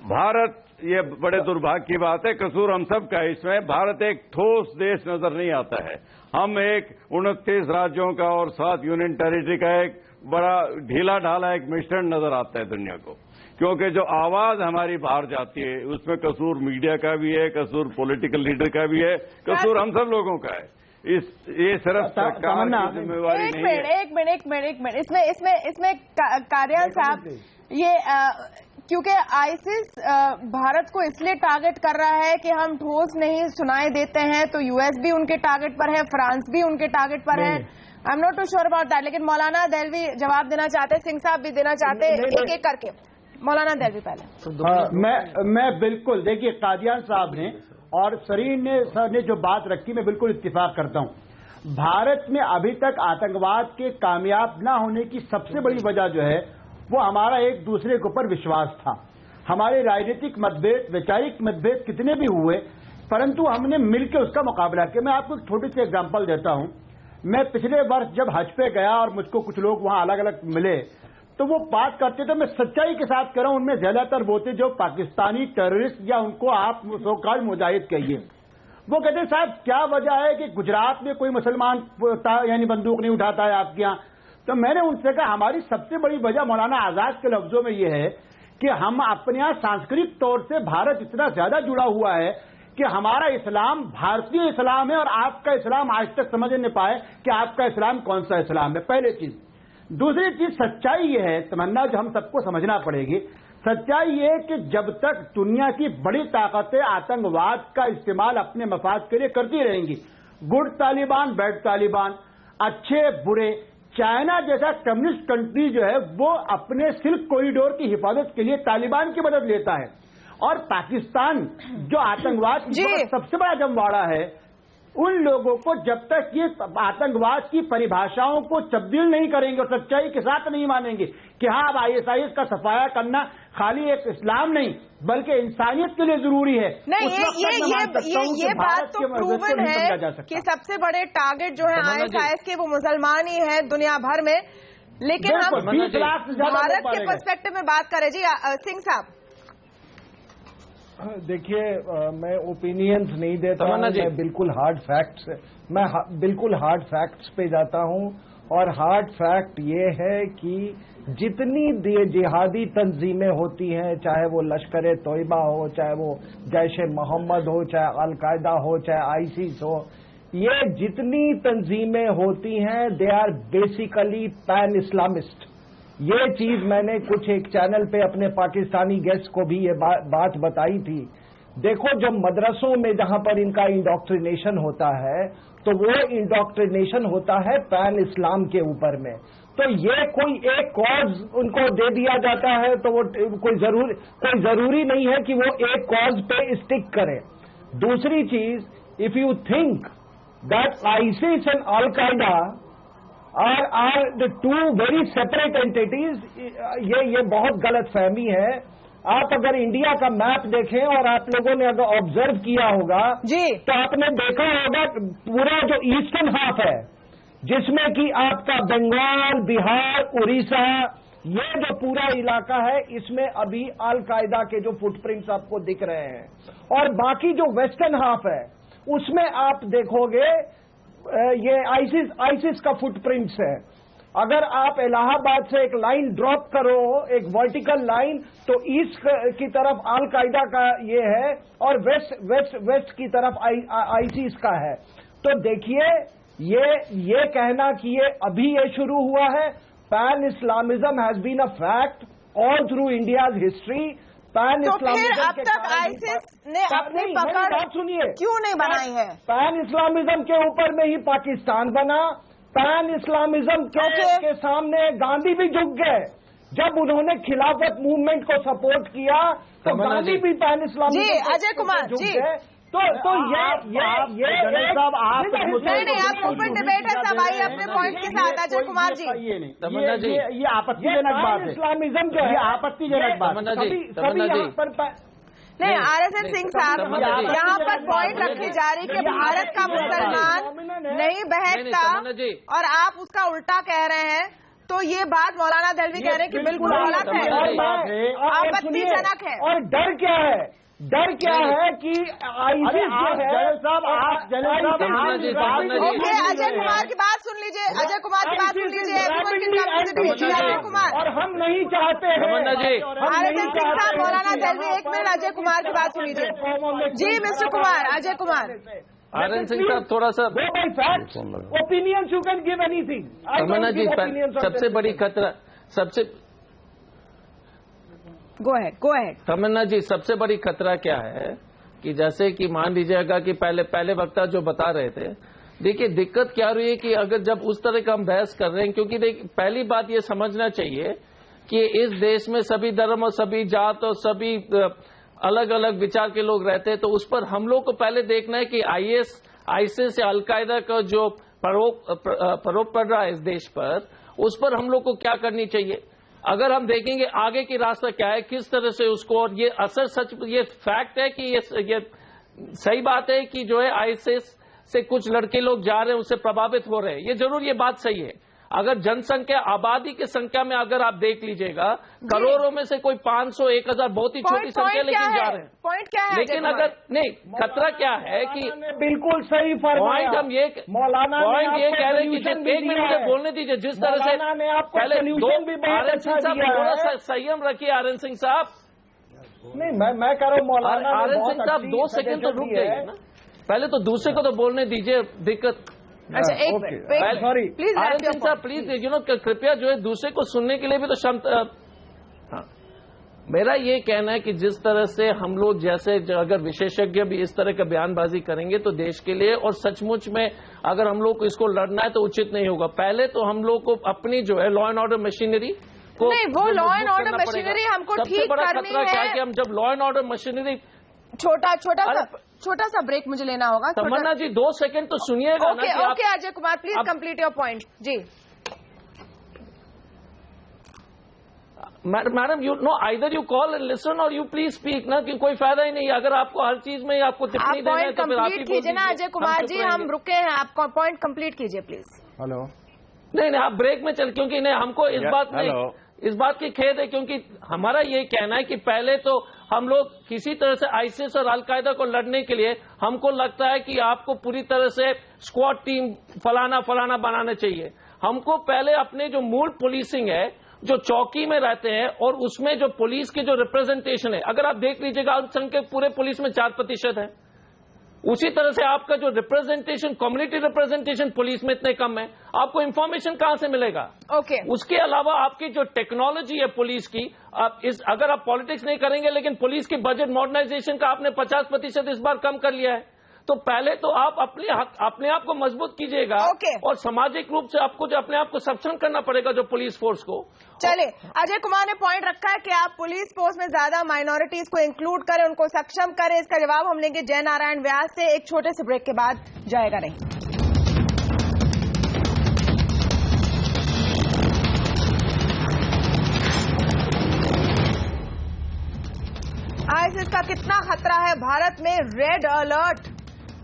भारत, ये बड़े दुर्भाग्य की बात है, कसूर हम सब का इसमें, भारत एक ठोस देश नजर नहीं आता है। हम एक 29 राज्यों का और 7 यूनियन टेरिटरी का एक बड़ा ढीला ढाला एक मिश्रण नजर आता है दुनिया को, क्योंकि जो आवाज हमारी बाहर जाती है उसमें कसूर मीडिया का भी है, कसूर पॉलिटिकल लीडर का भी है, कसूर हम सब लोगों का है। ये सिर्फ सरकार की जिम्मेवारी नहीं है। एक मिनट इसमें कादियान साहब, ये क्योंकि आईसिस भारत को इसलिए टारगेट कर रहा है कि हम ठोस नहीं सुनाई देते हैं, तो यूएस भी उनके टारगेट पर है, फ्रांस भी उनके टारगेट पर है। I am not too sure about that, लेकिन मौलाना दहलवी जवाब देना चाहते हैं, सिंह साहब भी देना चाहते हैं, एक एक करके। मौलाना दहलवी पहले। मैं बिल्कुल, देखिए कादियान साहब ने और सरीन सर ने जो बात रखी, मैं बिल्कुल इत्तेफाक करता हूं। भारत में अभी तक आतंकवाद के कामयाब न होने की सबसे बड़ी वजह जो है वो हमारा एक दूसरे के ऊपर विश्वास था। हमारे राजनीतिक मतभेद, वैचारिक मतभेद कितने भी हुए, परंतु हमने मिलकर उसका मुकाबला किया। मैं आपको एक छोटी सी एग्जांपल देता हूं। मैं पिछले वर्ष जब हज पे गया और मुझको कुछ लोग वहां अलग अलग मिले, तो वो बात करते थे, मैं सच्चाई के साथ कह रहा हूं, उनमें ज्यादातर वो थे जो पाकिस्तानी टेररिस्ट, या उनको आप सोकाल मुजाहिद कहिए। वो कहते हैं साहब क्या वजह है कि गुजरात में कोई मुसलमान यानी बंदूक नहीं उठाता है आपके यहाँ? तो मैंने उनसे कहा हमारी सबसे बड़ी वजह मौलाना आजाद के लफ्जों में यह है कि हम अपने यहाँ सांस्कृतिक तौर से भारत इतना ज्यादा जुड़ा हुआ है कि हमारा इस्लाम भारतीय इस्लाम है, और आपका इस्लाम आज तक समझ नहीं पाए कि आपका इस्लाम कौन सा इस्लाम है। पहली चीज। दूसरी चीज, सच्चाई यह है तमन्ना, जो हम सबको समझना पड़ेगी, सच्चाई ये कि जब तक दुनिया की बड़ी ताकतें आतंकवाद का इस्तेमाल अपने मफाद के लिए करती रहेंगी, गुड तालिबान बैड तालिबान, अच्छे बुरे, चाइना जैसा कम्युनिस्ट कंट्री जो है वो अपने सिल्क कॉरिडोर की हिफाजत के लिए तालिबान की मदद लेता है, और पाकिस्तान जो आतंकवाद की सबसे बड़ा जमवाड़ा है, उन लोगों को जब तक ये आतंकवाद की परिभाषाओं को तब्दील नहीं करेंगे और सच्चाई के साथ नहीं मानेंगे कि हाँ अब ISIS का सफाया करना खाली एक इस्लाम नहीं बल्कि इंसानियत के लिए जरूरी है। नहीं, ये बात तो प्रूवन है कि सबसे बड़े टारगेट जो है ISIS के वो मुसलमान ही है दुनिया भर में। लेकिन हम 20 लाख से ज्यादा भारत के पर्सपेक्टिव में बात करें जी सिंह साहब। देखिए, मैं ओपिनियंस नहीं देता हूं, मैं बिल्कुल हार्ड फैक्ट्स पे जाता हूं, और हार्ड फैक्ट ये है कि जितनी जिहादी तंजीमें होती हैं, चाहे वो लश्कर तोयबा हो, चाहे वो जैश मोहम्मद हो, चाहे अलकायदा हो, चाहे ISIS हो, ये जितनी तंजीमें होती हैं they are basically pan Islamist. ये चीज मैंने कुछ एक चैनल पे अपने पाकिस्तानी गेस्ट को भी ये बात बताई थी। देखो, जो मदरसों में जहां पर इनका इंडोक्ट्रिनेशन होता है तो वो इंडोक्ट्रिनेशन होता है पैन इस्लाम के ऊपर में। तो ये कोई एक कॉज उनको दे दिया जाता है तो वो कोई जरूरी नहीं है कि वो एक कॉज पे स्टिक करें। दूसरी चीज, if you think that ISIS and al Qaeda are the two very separate entities, ये बहुत गलत फहमी है। आप अगर इंडिया का मैप देखें और आप लोगों ने अगर ऑब्जर्व किया होगा जी, तो आपने देखा होगा पूरा जो ईस्टर्न हाफ है जिसमें कि आपका बंगाल, बिहार, उड़ीसा, ये जो पूरा इलाका है इसमें अभी अल कायदा के जो फुटप्रिंट्स आपको दिख रहे हैं, और बाकी जो वेस्टर्न हाफ है उसमें आप देखोगे ये ISIS का फुटप्रिंट्स है। अगर आप इलाहाबाद से एक लाइन ड्रॉप करो, एक वर्टिकल लाइन, तो ईस्ट की तरफ अल कायदा का ये है और वेस्ट की तरफ ISIS का है। तो देखिए, ये कहना कि ये अभी ये शुरू हुआ है, pan Islamism has been a fact all through India's history. तो फिर अब तक ISIS ने अपनी पकड़ सुनिए क्यों नहीं बनाई है? पैन इस्लामिज्म के ऊपर में ही पाकिस्तान बना। पैन इस्लामिज्म के सामने गांधी भी झुक गए जब उन्होंने खिलाफत मूवमेंट को सपोर्ट किया, तो गांधी भी पैन इस्लामिज्म जी अजय कुमार जी तो ये आप ओपन डिबेट है, सब आइए अपने पॉइंट के साथ। अजय कुमार जी, ये आपत्तिजनक बात है। इस्लामिज्म जो है आपत्तिजनक बात है। नहीं, RSN सिंह साहब, यहाँ पर पॉइंट रखी जा रही कि भारत का मुसलमान नहीं बहकता और आप उसका उल्टा कह रहे हैं, तो ये बात मौलाना दलवी कह रहे हैं कि बिल्कुल गलत है, आपत्तिजनक है। और डर क्या है? डर क्या है कि ISIS ओके, अजय कुमार की बात सुन लीजिए, अजय कुमार की बात सुन लीजिए, अजय कुमार। और हम नहीं चाहते हैं RSN सिंह साहब, मौलाना दलवी, एक मिनट अजय कुमार की बात सुन लीजिए। जी मिस्टर कुमार, अजय कुमार। RSN सिंह साहब, थोड़ा सा opinion you can give anything. Tamanna ji, सबसे बड़ी खतरा गो अहेड। तमन्ना जी, सबसे बड़ी खतरा क्या है कि जैसे कि मान लीजिएगा कि पहले वक्ता जो बता रहे थे, देखिए दिक्कत क्या रही है कि अगर जब उस तरह का हम बहस कर रहे हैं, क्योंकि देखिए पहली बात ये समझना चाहिए कि इस देश में सभी धर्म और सभी जात और सभी अलग अलग विचार के लोग रहते हैं, तो उस पर हम लोग को पहले देखना है कि ISIS या अलकायदा का जो परोप पड़ रहा है इस देश पर, उस पर हम लोग को क्या करनी चाहिए। अगर हम देखेंगे आगे की रास्ता क्या है, किस तरह से उसको, और ये असर सच, ये फैक्ट है कि ये सही बात है कि जो है ISIS से कुछ लड़के लोग जा रहे हैं, उससे प्रभावित हो रहे हैं, ये जरूर ये बात सही है। अगर जनसंख्या, आबादी की संख्या में अगर आप देख लीजिएगा, करोड़ों में से कोई 500, 1000 बहुत ही छोटी संख्या लेकिन जा रहे हैं। पॉइंट क्या है? लेकिन अगर नहीं, खतरा क्या है कि बिल्कुल सही पॉइंट हम ये मौलाना पॉइंट ये कह रहे हैं कि एक मिनट मुझे बोलने दीजिए। जिस तरह से पहले RSN सिंह साहब थोड़ा सा संयम रखिए। RSN सिंह साहब, नहीं, मैं कह रहा हूँ मौलाना RSN सिंह साहब 2 सेकंड तो रुक जाइए ना, पहले तो दूसरे को तो बोलने दीजिए। दिक्कत अच्छा, एक minute sorry please RSN Singh साहब, प्लीज कृपया जो है दूसरे को सुनने के लिए भी तो क्षमता। मेरा ये कहना है कि जिस तरह से हम लोग जैसे अगर विशेषज्ञ भी इस तरह का बयानबाजी करेंगे तो देश के लिए, और सचमुच में अगर हम लोग को इसको लड़ना है तो उचित नहीं होगा। पहले तो हम लोग को अपनी जो है लॉ एंड ऑर्डर मशीनरी को, नहीं, वो लॉ एंड ऑर्डर मशीनरी हमको ठीक करनी है। क्या कि हम जब लॉ एंड ऑर्डर मशीनरी, छोटा सा ब्रेक मुझे लेना होगा। तमन्ना जी 2 सेकंड तो सुनिएगा। Okay Ajay Kumar, please complete your point. जी madam, you know either you call and listen और यू प्लीज स्पीक ना, कि कोई फायदा ही नहीं। अगर आपको हर चीज में आपको टिप्पणी देना है तो फिर आप ही कीजिए ना। अजय कुमार जी, हम रुके हैं, आपका पॉइंट कंप्लीट कीजिए प्लीज। हेलो, नहीं आप ब्रेक में चल, क्योंकि नहीं हमको इस बात की खेद है, क्योंकि हमारा ये कहना है कि पहले तो हम लोग किसी तरह से आईसिस और अलकायदा को लड़ने के लिए हमको लगता है कि आपको पूरी तरह से स्क्वाड टीम फलाना बनाना चाहिए। हमको पहले अपने जो मूल पुलिसिंग है, जो चौकी में रहते हैं, और उसमें जो पुलिस के जो रिप्रेजेंटेशन है, अगर आप देख लीजिएगा अल्पसंख्यक पूरे पुलिस में 4% है। उसी तरह से आपका जो रिप्रेजेंटेशन, कम्युनिटी रिप्रेजेंटेशन पुलिस में इतने कम है, आपको इंफॉर्मेशन कहां से मिलेगा? ओके। उसके अलावा आपकी जो टेक्नोलॉजी है पुलिस की, अगर आप पॉलिटिक्स नहीं करेंगे, लेकिन पुलिस की बजट मॉडर्नाइजेशन का आपने 50% इस बार कम कर लिया है। तो पहले तो आप अपने आप को मजबूत कीजिएगा, और सामाजिक रूप से आपको जो अपने आप को सक्षम करना पड़ेगा जो पुलिस फोर्स को। चले, अजय कुमार ने पॉइंट रखा है कि आप पुलिस फोर्स में ज्यादा माइनॉरिटीज को इंक्लूड करें, उनको सक्षम करें। इसका जवाब हम लेंगे जय नारायण व्यास से एक छोटे से ब्रेक के बाद। जाएगा नहीं। आईसिस का कितना खतरा है? भारत में रेड अलर्ट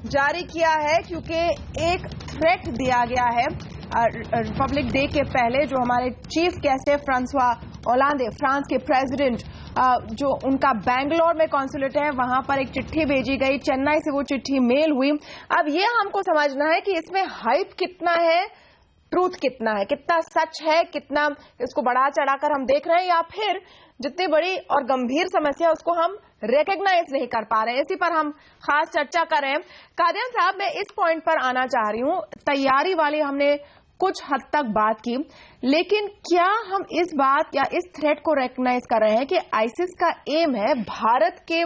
जारी किया है, क्योंकि एक थ्रेट दिया गया है रिपब्लिक डे के पहले। जो हमारे चीफ गेस्ट है फ्रांसवा ओलांदे, फ्रांस के प्रेसिडेंट, जो उनका बैंगलोर में कॉन्सुलेट है, वहां पर एक चिट्ठी भेजी गई, चेन्नई से वो चिट्ठी मेल हुई। अब ये हमको समझना है कि इसमें हाइप कितना है, ट्रूथ कितना है, कितना सच है, कितना इसको बढ़ा चढ़ाकर हम देख रहे हैं, या फिर जितनी बड़ी और गंभीर समस्या है उसको हम रिकॉग्नाइज नहीं कर पा रहे हैं। इसी पर हम खास चर्चा कर रहे हैं। कादियान साहब, मैं इस पॉइंट पर आना चाह रही हूं। तैयारी वाली हमने कुछ हद तक बात की, लेकिन क्या हम इस बात या इस थ्रेट को रिकॉग्नाइज कर रहे हैं कि आईसिस का एम है भारत के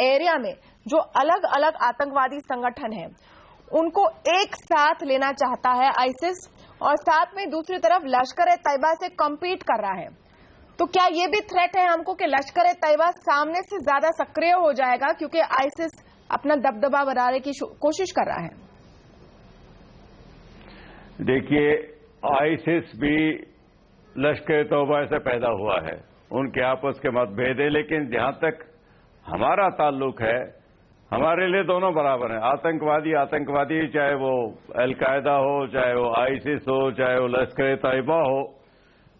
एरिया में जो अलग अलग आतंकवादी संगठन हैं उनको एक साथ लेना चाहता है आईसिस, और साथ में दूसरी तरफ लश्कर-ए-तैयबा से कम्पीट कर रहा है? तो क्या ये भी थ्रेट है हमको कि लश्कर-ए-तैयबा सामने से ज्यादा सक्रिय हो जाएगा, क्योंकि आईसिस अपना दबदबा बनाने की कोशिश कर रहा है? देखिए, आईसिस भी लश्कर-ए-तैयबा से पैदा हुआ है, उनके आपस के मतभेद है, लेकिन जहां तक हमारा ताल्लुक है, हमारे लिए दोनों बराबर हैं। आतंकवादी चाहे वो अलकायदा हो, चाहे वो आईसिस हो, चाहे वो लश्कर-ए-तैयबा हो,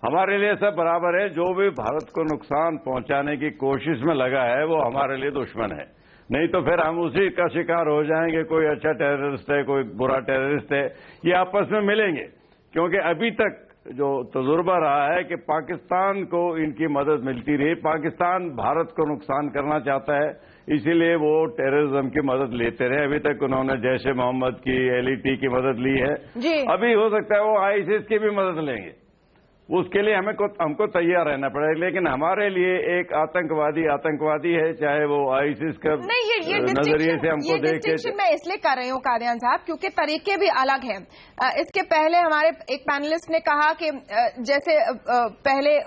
हमारे लिए सब बराबर है। जो भी भारत को नुकसान पहुंचाने की कोशिश में लगा है वो हमारे लिए दुश्मन है, नहीं तो फिर हम उसी का शिकार हो जाएंगे। कोई अच्छा टेररिस्ट है, कोई बुरा टेररिस्ट है, ये आपस में मिलेंगे। क्योंकि अभी तक जो तजुर्बा रहा है कि पाकिस्तान को इनकी मदद मिलती रही, पाकिस्तान भारत को नुकसान करना चाहता है, इसीलिए वो टेररिज्म की मदद लेते रहे। अभी तक उन्होंने जैश ए मोहम्मद की, LET की मदद ली है, अभी हो सकता है वो आईसिस की भी मदद लेंगे। उसके लिए हमको तैयार रहना पड़ेगा। लेकिन हमारे लिए एक आतंकवादी है, चाहे वो आईसिस का नजरिए से हमको देखे। मैं इसलिए कर रही हूँ कादियान साहब, क्योंकि तरीके भी अलग हैं। इसके पहले हमारे एक पैनलिस्ट ने कहा कि जैसे पहले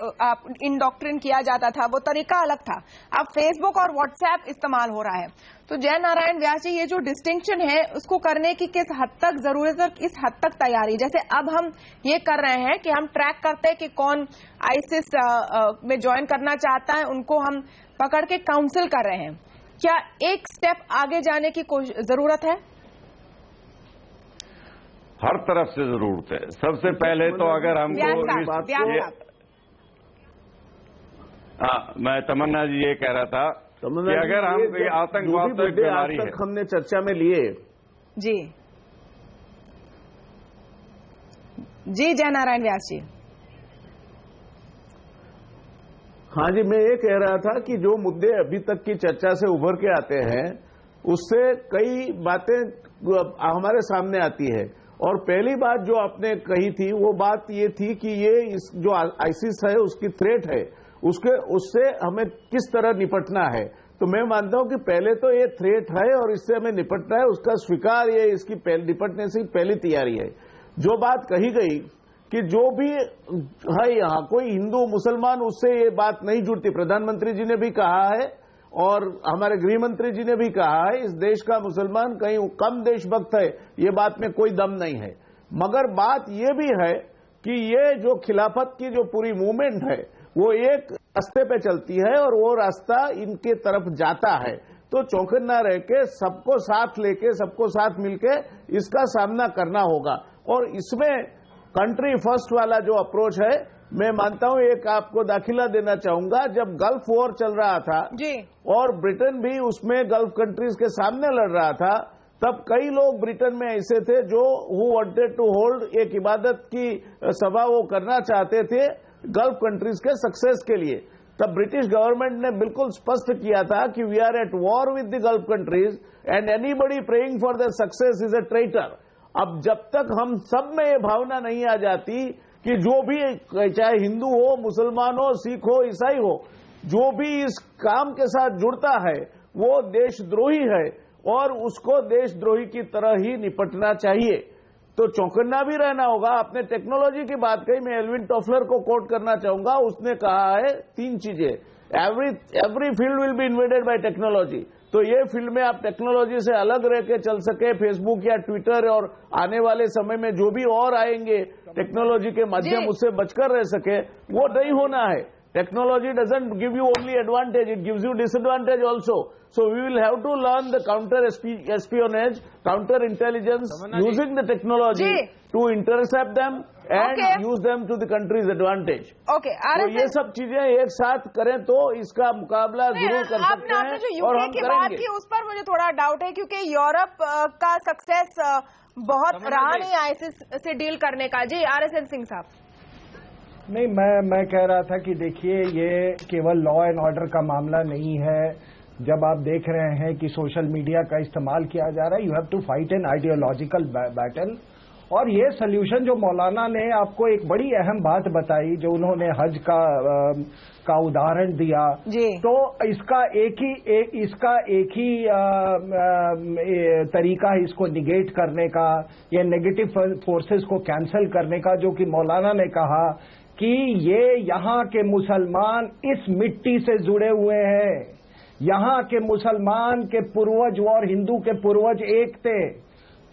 इंडॉक्ट्रिन किया जाता था वो तरीका अलग था, अब फेसबुक और व्हाट्सएप इस्तेमाल हो रहा है। तो जय नारायण व्यास जी, ये जो डिस्टिंक्शन है उसको करने की किस हद तक जरूरत है, किस हद तक तैयारी? जैसे अब हम ये कर रहे हैं कि हम ट्रैक करते हैं कि कौन आईसिस में ज्वाइन करना चाहता है, उनको हम पकड़ के काउंसिल कर रहे हैं। क्या एक स्टेप आगे जाने की जरूरत है? हर तरफ से जरूरत है। सबसे पहले तो अगर हमको मैं तमन्ना जी ये कह रहा था कि अगर हम आतंकवाद तो एक बीमारी है, हमने चर्चा में लिए। जी जय नारायण व्यास जी। हाँ जी, मैं ये कह रहा था कि जो मुद्दे अभी तक की चर्चा से उभर के आते हैं उससे कई बातें हमारे सामने आती है। और पहली बात जो आपने कही थी वो बात ये थी कि ये जो आईसिस है उसकी थ्रेट है उससे हमें किस तरह निपटना है। तो मैं मानता हूं कि पहले तो ये थ्रेट है और इससे हमें निपटना है, उसका स्वीकार ये इसकी निपटने से पहली तैयारी है। जो बात कही गई कि जो भी है यहाँ कोई हिंदू मुसलमान, उससे ये बात नहीं जुड़ती। प्रधानमंत्री जी ने भी कहा है और हमारे गृह मंत्री जी ने भी कहा है, इस देश का मुसलमान कहीं कम देशभक्त है, ये बात में कोई दम नहीं है। मगर बात ये भी है कि ये जो खिलाफत की जो पूरी मूवमेंट है वो एक रास्ते पे चलती है और वो रास्ता इनके तरफ जाता है। तो चौकन्ना रह के सबको साथ लेके, सबको साथ मिलके इसका सामना करना होगा। और इसमें कंट्री फर्स्ट वाला जो अप्रोच है, मैं मानता हूं, एक आपको दाखिला देना चाहूंगा। जब गल्फ वॉर चल रहा था जी, और ब्रिटेन भी उसमें गल्फ कंट्रीज के सामने लड़ रहा था, तब कई लोग ब्रिटेन में ऐसे थे जो हु वांटेड टू होल्ड एक इबादत की सभा वो करना चाहते थे गल्फ कंट्रीज के सक्सेस के लिए। तब ब्रिटिश गवर्नमेंट ने बिल्कुल स्पष्ट किया था कि we are at war with the Gulf countries and anybody praying for their success is a traitor. अब जब तक हम सब में ये भावना नहीं आ जाती कि जो भी, चाहे हिंदू हो, मुसलमान हो, सिख हो, ईसाई हो, जो भी इस काम के साथ जुड़ता है वो देशद्रोही है और उसको देशद्रोही की तरह ही निपटना चाहिए। तो चौकन्ना भी रहना होगा। आपने टेक्नोलॉजी की बात कही, मैं एल्विन टॉफलर को कोट करना चाहूंगा। उसने कहा है 3 चीजें, every field will be invaded bye technology. तो ये फील्ड में आप टेक्नोलॉजी से अलग रह के चल सके, फेसबुक या ट्विटर और आने वाले समय में जो भी और आएंगे टेक्नोलॉजी के माध्यम, उससे बचकर रह सके, वो नहीं होना है। Technology doesn't give you only advantage, it gives you disadvantage also. So we will have to learn the counter espionage, counter intelligence, using the technology to intercept them and use them to the country's advantage. Okay, तो ये सब चीजें एक साथ करें तो इसका मुकाबला जरूर कर सकते हैं। आपने जो यूके की बात की उस पर मुझे थोड़ा डाउट है, क्योंकि यूरोप का सक्सेस बहुत रहा नहीं आईएसआईएस से डील करने का। जी RSN सिंह साहब। नहीं, मैं कह रहा था कि देखिए, ये केवल लॉ एंड ऑर्डर का मामला नहीं है। जब आप देख रहे हैं कि सोशल मीडिया का इस्तेमाल किया जा रहा है, you have to fight an ideological battle. और ये सल्यूशन जो मौलाना ने आपको एक बड़ी अहम बात बताई, जो उन्होंने हज का उदाहरण दिया, तो इसका एक ही तरीका है इसको निगेट करने का, या नेगेटिव फोर्सेस को कैंसिल करने का, जो कि मौलाना ने कहा कि ये यहाँ के मुसलमान इस मिट्टी से जुड़े हुए हैं, यहाँ के मुसलमान के पूर्वज और हिंदू के पूर्वज एक थे।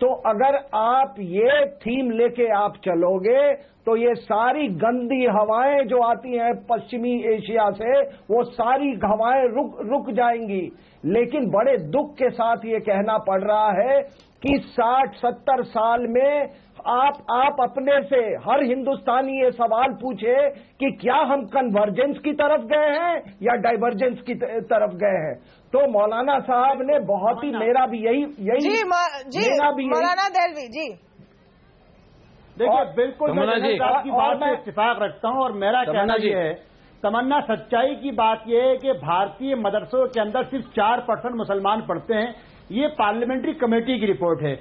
तो अगर आप ये थीम लेके आप चलोगे तो ये सारी गंदी हवाएं जो आती हैं पश्चिमी एशिया से, वो सारी हवाएं रुक जाएंगी। लेकिन बड़े दुख के साथ ये कहना पड़ रहा है कि 60-70 साल में आप अपने से, हर हिंदुस्तानी ये सवाल पूछे कि क्या हम कन्वर्जेंस की तरफ गए हैं या डाइवर्जेंस की तरफ गए हैं। तो मौलाना साहब ने बहुत ही, मेरा भी यही मौलाना देहलवी जी, देखिए बिल्कुल मैं आपकी बात से इत्तेफाक रखता हूं। और मेरा कहना यह है, तमन्ना, सच्चाई की बात यह है कि भारतीय मदरसों के अंदर सिर्फ 4% मुसलमान पढ़ते हैं। ये पार्लियामेंट्री कमेटी की रिपोर्ट है।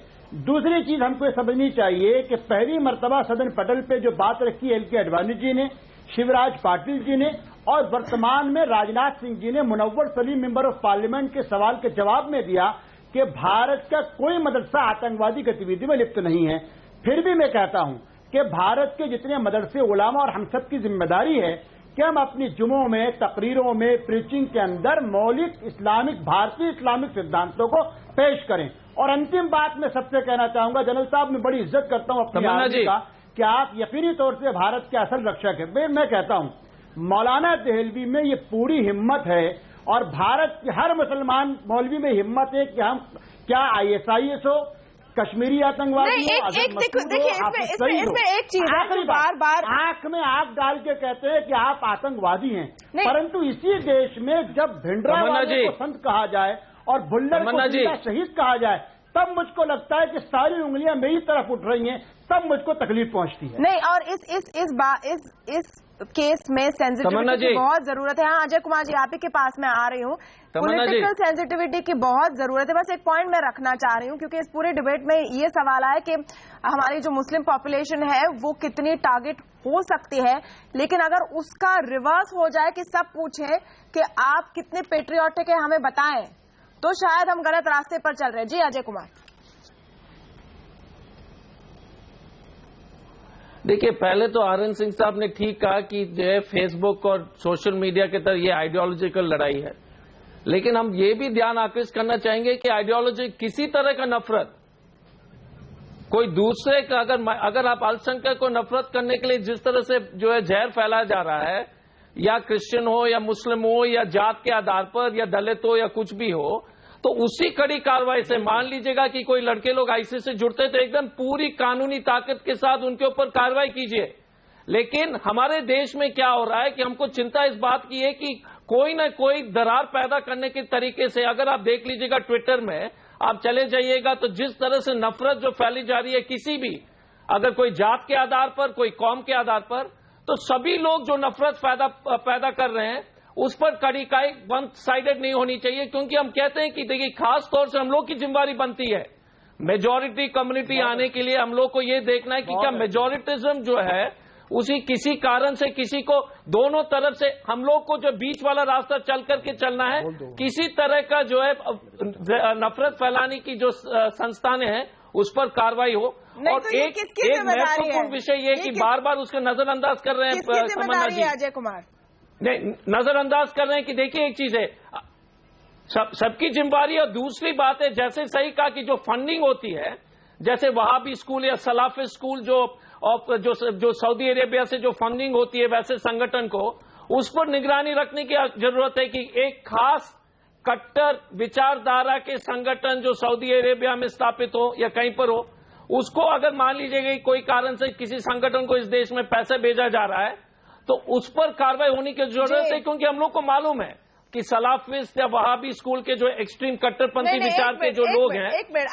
दूसरी चीज हमको समझनी चाहिए कि पहली मर्तबा सदन पटल पे जो बात रखी है LK आडवाणी जी ने, शिवराज पाटिल जी ने और वर्तमान में राजनाथ सिंह जी ने Munawwar Saleem member of parliament के सवाल के जवाब में दिया कि भारत का कोई मदरसा आतंकवादी गतिविधि में लिप्त नहीं है। फिर भी मैं कहता हूं कि भारत के जितने मदरसे, उलामा और हम सब की जिम्मेदारी है कि हम अपनी जुमों में, तकरीरों में, प्रीचिंग के अंदर मौलिक इस्लामिक, भारतीय इस्लामिक सिद्धांतों को पेश करें। और अंतिम बात मैं सबसे कहना चाहूंगा, जनरल साहब मैं बड़ी इज्जत करता हूं अपनी आदमी का कि आप यकीनी तौर से भारत के असल रक्षक है। मैं कहता हूं मौलाना देहलवी में ये पूरी हिम्मत है और भारत के हर मुसलमान मौलवी में हिम्मत है कि हम क्या ISIS हो, कश्मीरी आतंकवादी हो, इसमें एक चीज है, बार आंख में आंख डाल के कहते हैं कि आप आतंकवादी हैं। परंतु इसी देश में जब भिंडरावाले को संत कहा जाए और बुल्लर को शहीद कहा जाए, तब मुझको लगता है कि सारी उंगलियां मेरी तरफ उठ रही हैं, तब मुझको तकलीफ पहुंचती है। नहीं, और इस केस में सेंसिटिविटी की बहुत जरूरत है। हाँ अजय कुमार जी, आप ही के पास मैं आ रही हूँ। पॉलिटिकल सेंसिटिविटी की बहुत जरूरत है। बस एक पॉइंट मैं रखना चाह रही हूँ, क्योंकि इस पूरे डिबेट में ये सवाल आया कि हमारी जो मुस्लिम पॉपुलेशन है वो कितनी टारगेट हो सकती है, लेकिन अगर उसका रिवर्स हो जाए कि सब पूछें कि आप कितने पेट्रियाटिक है हमें बताएं, तो शायद हम गलत रास्ते पर चल रहे हैं। जी अजय कुमार। देखिए, पहले तो आरएन सिंह साहब ने ठीक कहा कि जो है फेसबुक और सोशल मीडिया के तरह ये आइडियोलॉजिकल लड़ाई है, लेकिन हम ये भी ध्यान आकृष्ट करना चाहेंगे कि आइडियोलॉजी किसी तरह का नफरत, कोई दूसरे का अगर आप अल्पसंख्यक को नफरत करने के लिए जिस तरह से जो है जहर फैलाया जा रहा है, या क्रिश्चियन हो या मुस्लिम हो या जात के आधार पर या दलित हो या कुछ भी हो, तो उसी कड़ी कार्रवाई से मान लीजिएगा कि कोई लड़के लोग आईसिस से जुड़ते तो एकदम पूरी कानूनी ताकत के साथ उनके ऊपर कार्रवाई कीजिए। लेकिन हमारे देश में क्या हो रहा है कि हमको चिंता इस बात की है कि कोई ना कोई दरार पैदा करने के तरीके से, अगर आप देख लीजिएगा ट्विटर में आप चले जाइएगा तो जिस तरह से नफरत जो फैली जा रही है किसी भी, अगर कोई जात के आधार पर, कोई कौम के आधार पर, तो सभी लोग जो नफरत पैदा कर रहे हैं उस पर कड़ी काई वन साइडेड नहीं होनी चाहिए। क्योंकि हम कहते हैं कि देखिए, खास तौर से हम लोग की जिम्मेदारी बनती है मेजॉरिटी कम्युनिटी आने के लिए। हम लोग को ये देखना है कि क्या मेजॉरिटिज्म जो है उसी किसी कारण से किसी को, दोनों तरफ से हम लोग को जो बीच वाला रास्ता चल करके चलना है, किसी तरह का जो है नफरत फैलाने की जो संस्थानें हैं उस पर कार्रवाई हो। और तो एक महत्वपूर्ण विषय ये कि बार बार उसको नजरअंदाज कर रहे हैं तमन्ना जी, अजय कुमार नहीं नजरअंदाज कर रहे हैं कि देखिए एक चीज है, सबकी जिम्मेदारी। और दूसरी बात है, जैसे सही कहा कि जो फंडिंग होती है, जैसे वहाबी स्कूल या सलाफी स्कूल जो सऊदी अरेबिया से जो फंडिंग होती है वैसे संगठन को, उस पर निगरानी रखने की जरूरत है कि एक खास कट्टर विचारधारा के संगठन जो सऊदी अरेबिया में स्थापित हो या कहीं पर हो, उसको अगर मान लीजिएगा कोई कारण से किसी संगठन को इस देश में पैसे भेजा जा रहा है तो उस पर कार्रवाई होने की जरूरत है। क्योंकि हम लोग को मालूम है कि सलाफिस्ट या वहाबी स्कूल के जो एक्सट्रीम कट्टरपंथी विचार के जो लोग हैं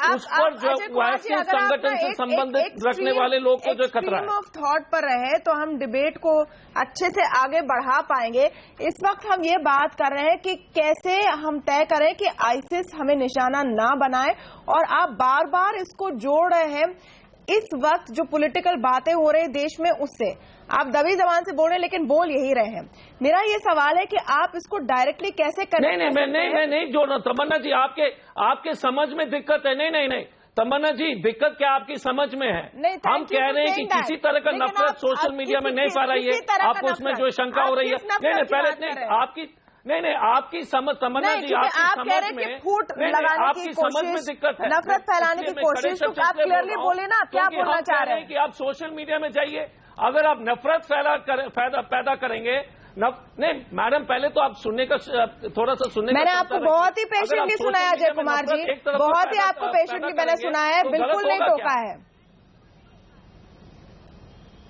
उस पर जो वैसे संगठन से संबंधित रखने वाले लोग को जो खतरा है, ऑफ थॉट पर रहे तो हम डिबेट को अच्छे से आगे बढ़ा पाएंगे। इस वक्त हम ये बात कर रहे हैं कि कैसे हम तय करें कि आईसिस हमें निशाना ना बनाए, और आप बार बार इसको जोड़ रहे हैं इस वक्त जो पॉलिटिकल बातें हो रही देश में उससे। आप दबी जबान से बोल रहे हैं लेकिन बोल यही रहे हैं। मेरा ये सवाल है कि आप इसको डायरेक्टली कैसे करें? मैं नहीं जोड़ रहा तमन्ना जी, आपके समझ में दिक्कत है। नहीं तमन्ना जी, दिक्कत क्या आपकी समझ में है? हम कह रहे हैं कि किसी तरह का नफरत सोशल मीडिया में नहीं फैलाई है, आपको उसमें जो शंका हो रही है। नहीं पहले आपकी आपकी समझ तमन्ना जी, आपकी समझ में फूट लगाने की कोशिश, नफरत फैलाने की कोशिश, तो आप क्लियरली बोले ना क्या बोलना चाह रहे हैं? कि आप सोशल मीडिया में जाइए, अगर आप नफरत पैदा करेंगे नहीं मैडम, पहले तो आप सुनने का थोड़ा सा सुनने। मैंने आपको बहुत ही पेशेंटली सुना है अजय कुमार जी, बहुत ही आपको पेशेंटली मैंने सुना है, बिल्कुल नहीं टोका है।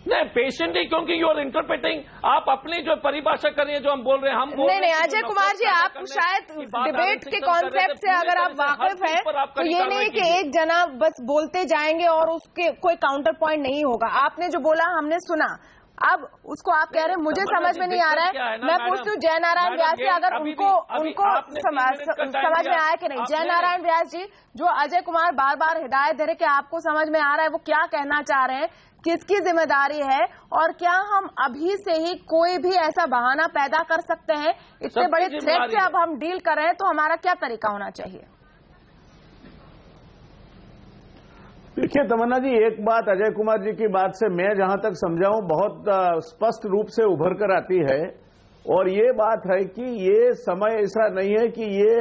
नहीं पेशेंटली, क्योंकि यू आर इंटरप्रेटिंग, आप अपनी जो परिभाषा कर रही है, जो हम बोल रहे हैं, हम नहीं अजय कुमार जी, आप शायद डिबेट के कॉन्सेप्ट से अगर आप वाकिफ हैं तो ये नहीं कि एक जना बस बोलते जाएंगे और उसके कोई काउंटर पॉइंट नहीं होगा। आपने जो बोला हमने सुना, अब उसको आप कह रहे हैं मुझे समझ में नहीं आ रहा है। मैं पूछती हूँ जय नारायण व्यास जी, अगर उनको समझ में आया कि नहीं? जय नारायण व्यास जी, जो अजय कुमार बार बार हिदायत दे रहे कि आपको समझ में आ रहा है, वो क्या कहना चाह रहे हैं, किसकी जिम्मेदारी है, और क्या हम अभी से ही कोई भी ऐसा बहाना पैदा कर सकते हैं? इतने बड़े थ्रेट से अब हम डील कर रहे हैं तो हमारा क्या तरीका होना चाहिए? देखिए तमन्ना जी, एक बात अजय कुमार जी की बात से मैं जहां तक समझा हूं बहुत स्पष्ट रूप से उभर कर आती है, और ये बात है कि ये समय ऐसा नहीं है कि ये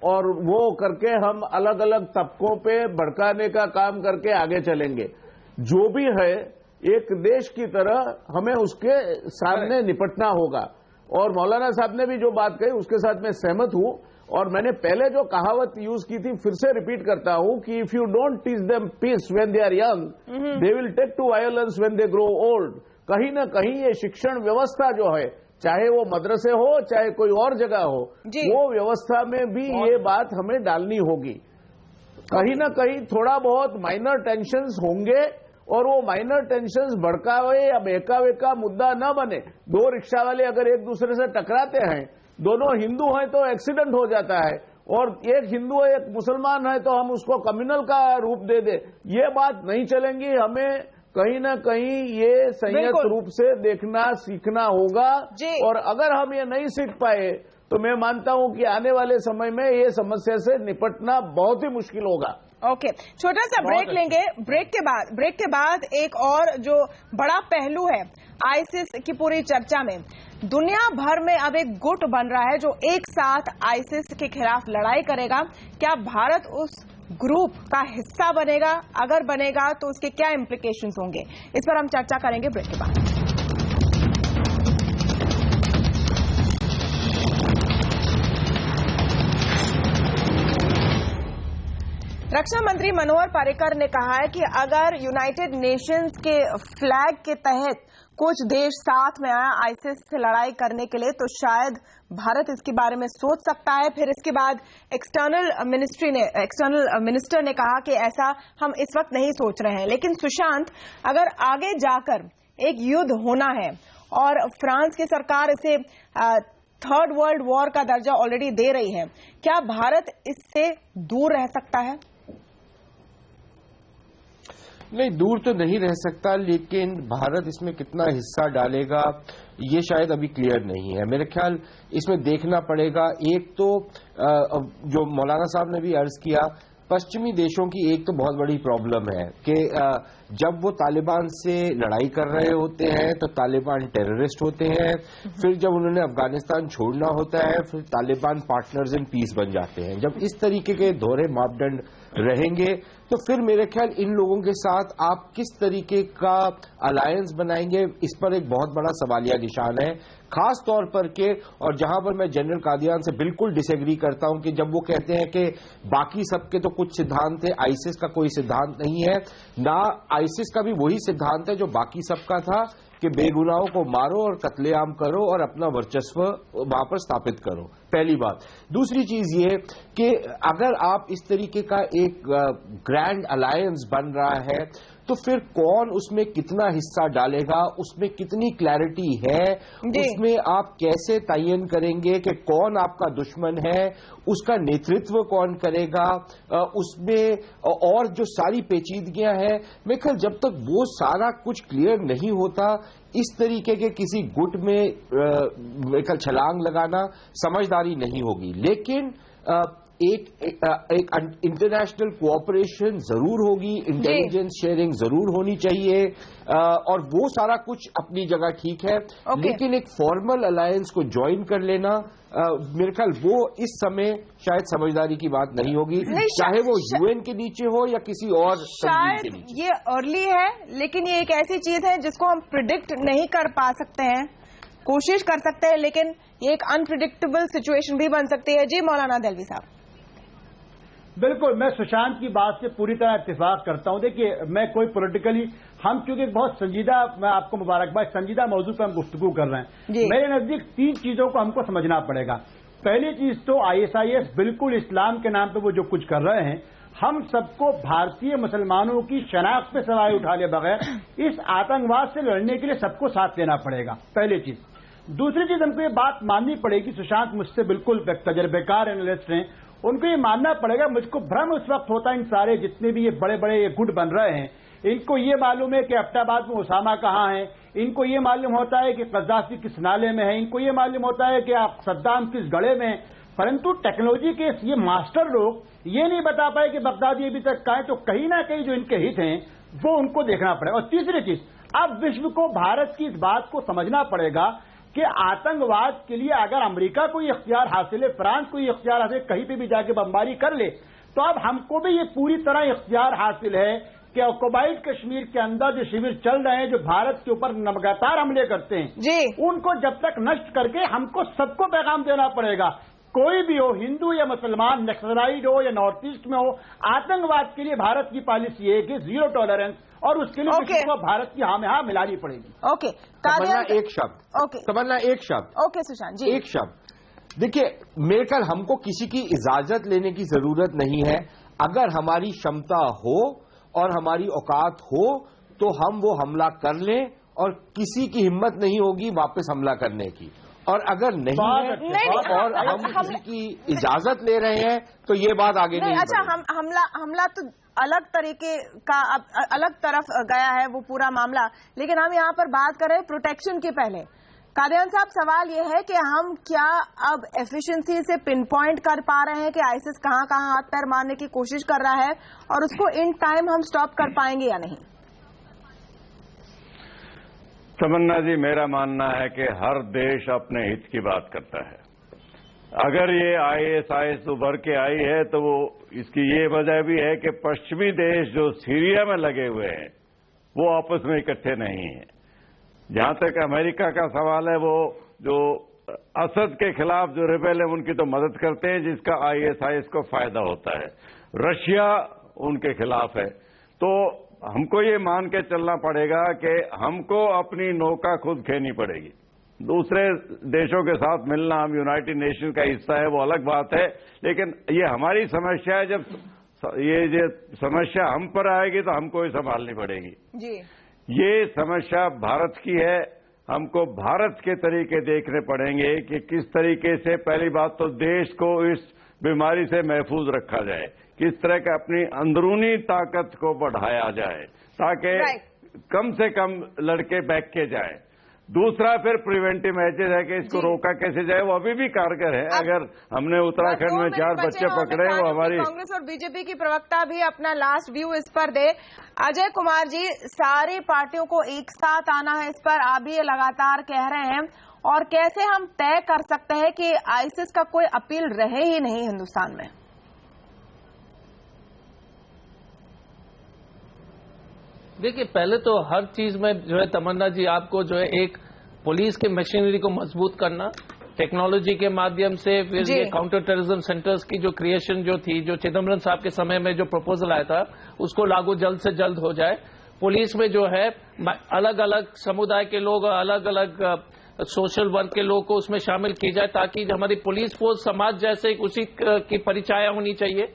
और वो करके हम अलग अलग तबकों पे भड़काने का काम करके आगे चलेंगे। जो भी है एक देश की तरह हमें उसके सामने निपटना होगा, और मौलाना साहब ने भी जो बात कही उसके साथ मैं सहमत हूं। और मैंने पहले जो कहावत यूज की थी फिर से रिपीट करता हूं कि if you don't teach them peace when they are young, they will take to violence when they grow old. कहीं ना कहीं ये शिक्षण व्यवस्था जो है, चाहे वो मदरसे हो चाहे कोई और जगह हो, वो व्यवस्था में भी ये बात हमें डालनी होगी। कहीं ना कहीं थोड़ा बहुत माइनर टेंशन्स होंगे और वो माइनर टेंशन्स भड़कावे या बहकावे का मुद्दा न बने। दो रिक्शा वाले अगर एक दूसरे से टकराते हैं, दोनों हिंदू हैं तो एक्सीडेंट हो जाता है, और एक हिंदू है एक मुसलमान है तो हम उसको कम्युनल का रूप दे दे, ये बात नहीं चलेंगी। हमें कहीं ना कहीं ये संयत रूप से देखना सीखना होगा, और अगर हम ये नहीं सीख पाए तो मैं मानता हूं कि आने वाले समय में ये समस्या से निपटना बहुत ही मुश्किल होगा। ओके, छोटा सा ब्रेक लेंगे। ब्रेक के बाद एक और जो बड़ा पहलू है आईसिस की पूरी चर्चा में, दुनिया भर में अब एक गुट बन रहा है जो एक साथ आईसिस के खिलाफ लड़ाई करेगा। क्या भारत उस ग्रुप का हिस्सा बनेगा? अगर बनेगा तो उसके क्या इंप्लीकेशंस होंगे, इस पर हम चर्चा करेंगे ब्रेक के बाद। रक्षा मंत्री मनोहर पर्रिकर ने कहा है कि अगर यूनाइटेड नेशंस के फ्लैग के तहत कुछ देश साथ में आया आईसिस से लड़ाई करने के लिए तो शायद भारत इसके बारे में सोच सकता है। फिर इसके बाद एक्सटर्नल मिनिस्टर ने कहा कि ऐसा हम इस वक्त नहीं सोच रहे हैं। लेकिन सुशांत, अगर आगे जाकर एक युद्ध होना है और फ्रांस की सरकार इसे थर्ड वर्ल्ड वॉर का दर्जा ऑलरेडी दे रही है, क्या भारत इससे दूर रह सकता है? नहीं, दूर तो नहीं रह सकता, लेकिन भारत इसमें कितना हिस्सा डालेगा ये शायद अभी क्लियर नहीं है। मेरे ख्याल इसमें देखना पड़ेगा। एक तो जो मौलाना साहब ने भी अर्ज किया, पश्चिमी देशों की एक तो बहुत बड़ी प्रॉब्लम है कि जब वो तालिबान से लड़ाई कर रहे होते हैं तो तालिबान टेररिस्ट होते हैं, फिर जब उन्होंने अफगानिस्तान छोड़ना होता है फिर तालिबान पार्टनर्स इन पीस बन जाते हैं। जब इस तरीके के दोहरे मापदंड रहेंगे तो फिर मेरे ख्याल इन लोगों के साथ आप किस तरीके का अलायंस बनाएंगे, इस पर एक बहुत बड़ा सवालिया निशान है। खास तौर पर के, और जहां पर मैं जनरल कादियान से बिल्कुल डिसएग्री करता हूं कि जब वो कहते हैं कि बाकी सबके तो कुछ सिद्धांत थे, आईसिस का कोई सिद्धांत नहीं है, ना आईसिस का भी वही सिद्धांत है जो बाकी सबका था कि बेगुनाहों को मारो और कत्लेआम करो और अपना वर्चस्व वहां पर स्थापित करो, पहली बात। दूसरी चीज ये कि अगर आप इस तरीके का एक ग्रैंड अलायंस बन रहा है तो फिर कौन उसमें कितना हिस्सा डालेगा, उसमें कितनी क्लैरिटी है, उसमें आप कैसे तयन करेंगे कि कौन आपका दुश्मन है, उसका नेतृत्व कौन करेगा, उसमें और जो सारी पेचीदगियां हैं, मैं ख्याल जब तक वो सारा कुछ क्लियर नहीं होता इस तरीके के किसी गुट में छलांग लगाना समझदारी नहीं होगी। लेकिन एक इंटरनेशनल कोऑपरेशन जरूर होगी, इंटेलिजेंस शेयरिंग जरूर होनी चाहिए, और वो सारा कुछ अपनी जगह ठीक है। लेकिन एक फॉर्मल अलायंस को ज्वाइन कर लेना मेरे ख्याल वो इस समय शायद समझदारी की बात नहीं होगी, चाहे वो यूएन के नीचे हो या किसी और शायद के नीचे। ये अर्ली है, लेकिन ये एक ऐसी चीज है जिसको हम प्रिडिक्ट नहीं कर पा सकते हैं। कोशिश कर सकते हैं, लेकिन ये एक अनप्रिडिक्टेबल सिचुएशन भी बन सकती है। जी मौलाना दहलवी साहब। बिल्कुल, मैं सुशांत की बात से पूरी तरह इत्तेफाक करता हूं। देखिए, मैं कोई पॉलिटिकली, हम क्योंकि बहुत संजीदा, मैं आपको मुबारकबाद, संजीदा मौजू पर हम गुफ्तगू कर रहे हैं। मेरे नजदीक 3 चीजों को हमको समझना पड़ेगा। पहली चीज तो आईएसआईएस बिल्कुल इस्लाम के नाम पर वो जो कुछ कर रहे हैं, हम सबको भारतीय मुसलमानों की शनाख्त पे सवाल उठाने बगैर इस आतंकवाद से लड़ने के लिए सबको साथ लेना पड़ेगा, पहली चीज। दूसरी चीज, हमको ये बात माननी पड़ेगी, सुशांत मुझसे बिल्कुल तजर्बेकार एनालिस्ट हैं, उनको ये मानना पड़ेगा, मुझको भ्रम उस वक्त होता है इन सारे जितने भी ये बड़े बड़े ये गुट बन रहे हैं, इनको ये मालूम है कि एबटाबाद में उसामा कहाँ है, इनको ये मालूम होता है कि कद्दाफी किस नाले में है, इनको ये मालूम होता है कि आप सद्दाम किस गड़े में है, परंतु टेक्नोलॉजी के ये मास्टर लोग ये नहीं बता पाए कि बगदादी अभी तक कहाँ है। तो कहीं ना कहीं जो इनके हित हैं वो उनको देखना पड़ेगा। और तीसरी चीज, अब विश्व को भारत की इस बात को समझना पड़ेगा कि आतंकवाद के लिए अगर अमेरिका को ये इख्तियार हासिल है, फ्रांस को ये इख्तियार हासिल है, कहीं पे भी जाके बमबारी कर ले, तो अब हमको भी ये पूरी तरह इख्तियार हासिल है कि ऑक्युपाइड कश्मीर के अंदर जो शिविर चल रहे हैं, जो भारत के ऊपर लगातार हमले करते हैं जी, उनको जब तक नष्ट करके हमको सबको पैगाम देना पड़ेगा। कोई भी हो, हिंदू या मुसलमान, नक्सलाइट हो या नॉर्थ ईस्ट में हो, आतंकवाद के लिए भारत की पॉलिसी है कि 0 टॉलरेंस, और उसके लिए विश्व को भारत की हाँ में हाँ मिलानी पड़ेगी। तमन्ना एक शब्द, तमन्ना एक शब्द, ओके सुशांत जी, एक शब्द, देखिए, मेरे ख्याल हमको किसी की इजाजत लेने की जरूरत नहीं है। अगर हमारी क्षमता हो और हमारी औकात हो तो हम वो हमला कर लें, और किसी की हिम्मत नहीं होगी वापस हमला करने की। और अगर नहीं है और हम किसी की इजाजत ले रहे हैं तो ये बात आगे नहीं। अच्छा, हमला तो अलग तरीके का, अलग तरफ गया है वो पूरा मामला, लेकिन हम यहाँ पर बात कर रहे हैं प्रोटेक्शन के। पहले कादियान साहब, सवाल ये है कि हम क्या अब एफिशिएंसी से पिन पॉइंट कर पा रहे हैं कि आईसिस कहां कहां हाथ पैर मारने की कोशिश कर रहा है, और उसको इन टाइम हम स्टॉप कर पाएंगे या नहीं? तमन्ना जी, मेरा मानना है कि हर देश अपने हित की बात करता है। अगर ये आईएसआईएस उभर के आई है तो वो इसकी ये वजह भी है कि पश्चिमी देश जो सीरिया में लगे हुए हैं वो आपस में इकट्ठे नहीं हैं। जहां तक अमेरिका का सवाल है, वो जो असद के खिलाफ जो रिबेल है उनकी तो मदद करते हैं जिसका आईएसआईएस को फायदा होता है। रशिया उनके खिलाफ है। तो हमको ये मान के चलना पड़ेगा कि हमको अपनी नौका खुद खेनी पड़ेगी। दूसरे देशों के साथ मिलना, हम यूनाइटेड नेशन का हिस्सा है, वो अलग बात है, लेकिन ये हमारी समस्या है। जब ये समस्या हम पर आएगी तो हमको ही संभालनी पड़ेगी जी। ये समस्या भारत की है। हमको भारत के तरीके देखने पड़ेंगे कि किस तरीके से, पहली बात तो देश को इस बीमारी से महफूज रखा जाए, किस तरह का अपनी अंदरूनी ताकत को बढ़ाया जाए ताकि कम से कम लड़के बैठ के जाएं। दूसरा फिर प्रिवेंटिव मेजर है कि इसको रोका कैसे जाए, वो अभी भी कारगर है। अगर हमने उत्तराखंड में 4 बच्चे पकड़े, वो हमारी कांग्रेस और बीजेपी की प्रवक्ता भी अपना लास्ट व्यू इस पर दे। अजय कुमार जी, सारी पार्टियों को एक साथ आना है इस पर, आप भी ये लगातार कह रहे हैं, और कैसे हम तय कर सकते हैं कि आईसिस का कोई अपील रहे ही नहीं हिंदुस्तान में? देखिए, पहले तो हर चीज में जो है तमन्ना जी, आपको जो है एक पुलिस के मशीनरी को मजबूत करना, टेक्नोलॉजी के माध्यम से, फिर ये काउंटर टेररिज्म सेंटर्स की जो क्रिएशन जो थी, जो चिदम्बरम साहब के समय में जो प्रपोजल आया था, उसको लागू जल्द से जल्द हो जाए। पुलिस में जो है अलग अलग समुदाय के लोग, अलग अलग सोशल वर्क के लोग को उसमें शामिल किया जाए, ताकि हमारी पुलिस फोर्स समाज जैसे उसी की परिचाया होनी चाहिए।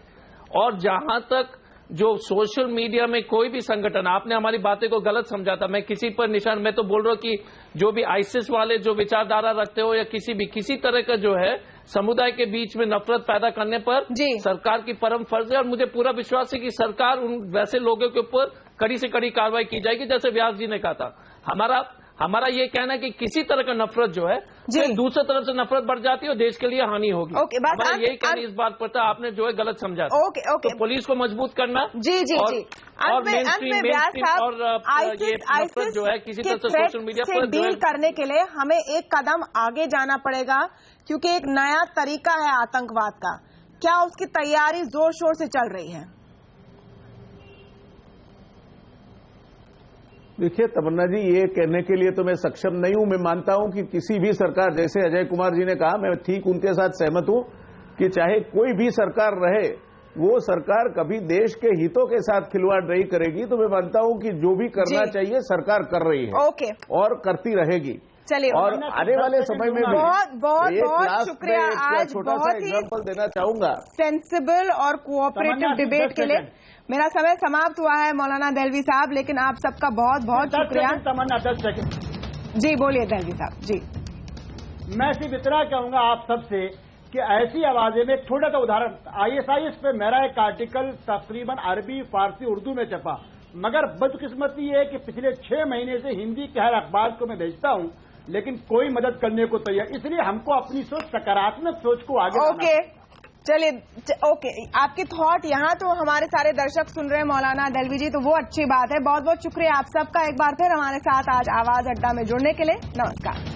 और जहां तक जो सोशल मीडिया में कोई भी संगठन, आपने हमारी बातें को गलत समझा था, मैं किसी पर निशान, मैं तो बोल रहा हूं कि जो भी आईसिस वाले जो विचारधारा रखते हो या किसी तरह का जो है समुदाय के बीच में नफरत पैदा करने पर सरकार की परम फर्ज है। और मुझे पूरा विश्वास है कि सरकार उन वैसे लोगों के ऊपर कड़ी से कड़ी कार्रवाई की जाएगी, जैसे व्यास जी ने कहा था। हमारा ये कहना है कि किसी तरह का नफरत जो है दूसरी तरफ से नफरत बढ़ जाती है और देश के लिए हानि होगी। हमारा यही कहना इस बात पर था, आपने जो है गलत समझा। तो पुलिस को मजबूत करना और मेन स्ट्रीम और ये नफरत जो है किसी तरह से सोशल मीडिया पर डील करने के लिए हमें एक कदम आगे जाना पड़ेगा, क्योंकि एक नया तरीका है आतंकवाद का। क्या उसकी तैयारी जोर शोर से चल रही है? देखिए तमन्ना जी, ये कहने के लिए तो मैं सक्षम नहीं हूं। मैं मानता हूं कि किसी भी सरकार, जैसे अजय कुमार जी ने कहा, मैं ठीक उनके साथ सहमत हूं कि चाहे कोई भी सरकार रहे, वो सरकार कभी देश के हितों के साथ खिलवाड़ नहीं करेगी। तो मैं मानता हूं कि जो भी करना चाहिए सरकार कर रही है और करती रहेगी। चलिए, और आने वाले समय में बहुत शुक्रिया। आज छोटा सा एग्जाम्पल देना चाहूंगा सेंसिबल और कोऑपरेटिव डिबेट के लिए। मेरा समय समाप्त हुआ है मौलाना दहलवी साहब, लेकिन आप सबका बहुत बहुत शुक्रिया। तमन्ना 10 सेकंड जी बोलिए दहलवी साहब जी। मैं सिर्फ इतना कहूंगा आप सबसे कि ऐसी आवाजें में एक छोटा सा उदाहरण, आईएसआईएस पे मेरा एक आर्टिकल तकरीबन अरबी, फारसी, उर्दू में छपा, मगर बदकिस्मती है कि पिछले 6 महीने से हिंदी के हर अखबार को मैं भेजता हूं, लेकिन कोई मदद करने को तैयार। इसलिए हमको अपनी सोच, सकारात्मक सोच को आगे चलिए, आपकी थॉट यहाँ तो हमारे सारे दर्शक सुन रहे हैं मौलाना दहलवी जी, तो वो अच्छी बात है। बहुत बहुत शुक्रिया आप सबका एक बार फिर हमारे साथ आज आवाज अड्डा में जुड़ने के लिए। नमस्कार।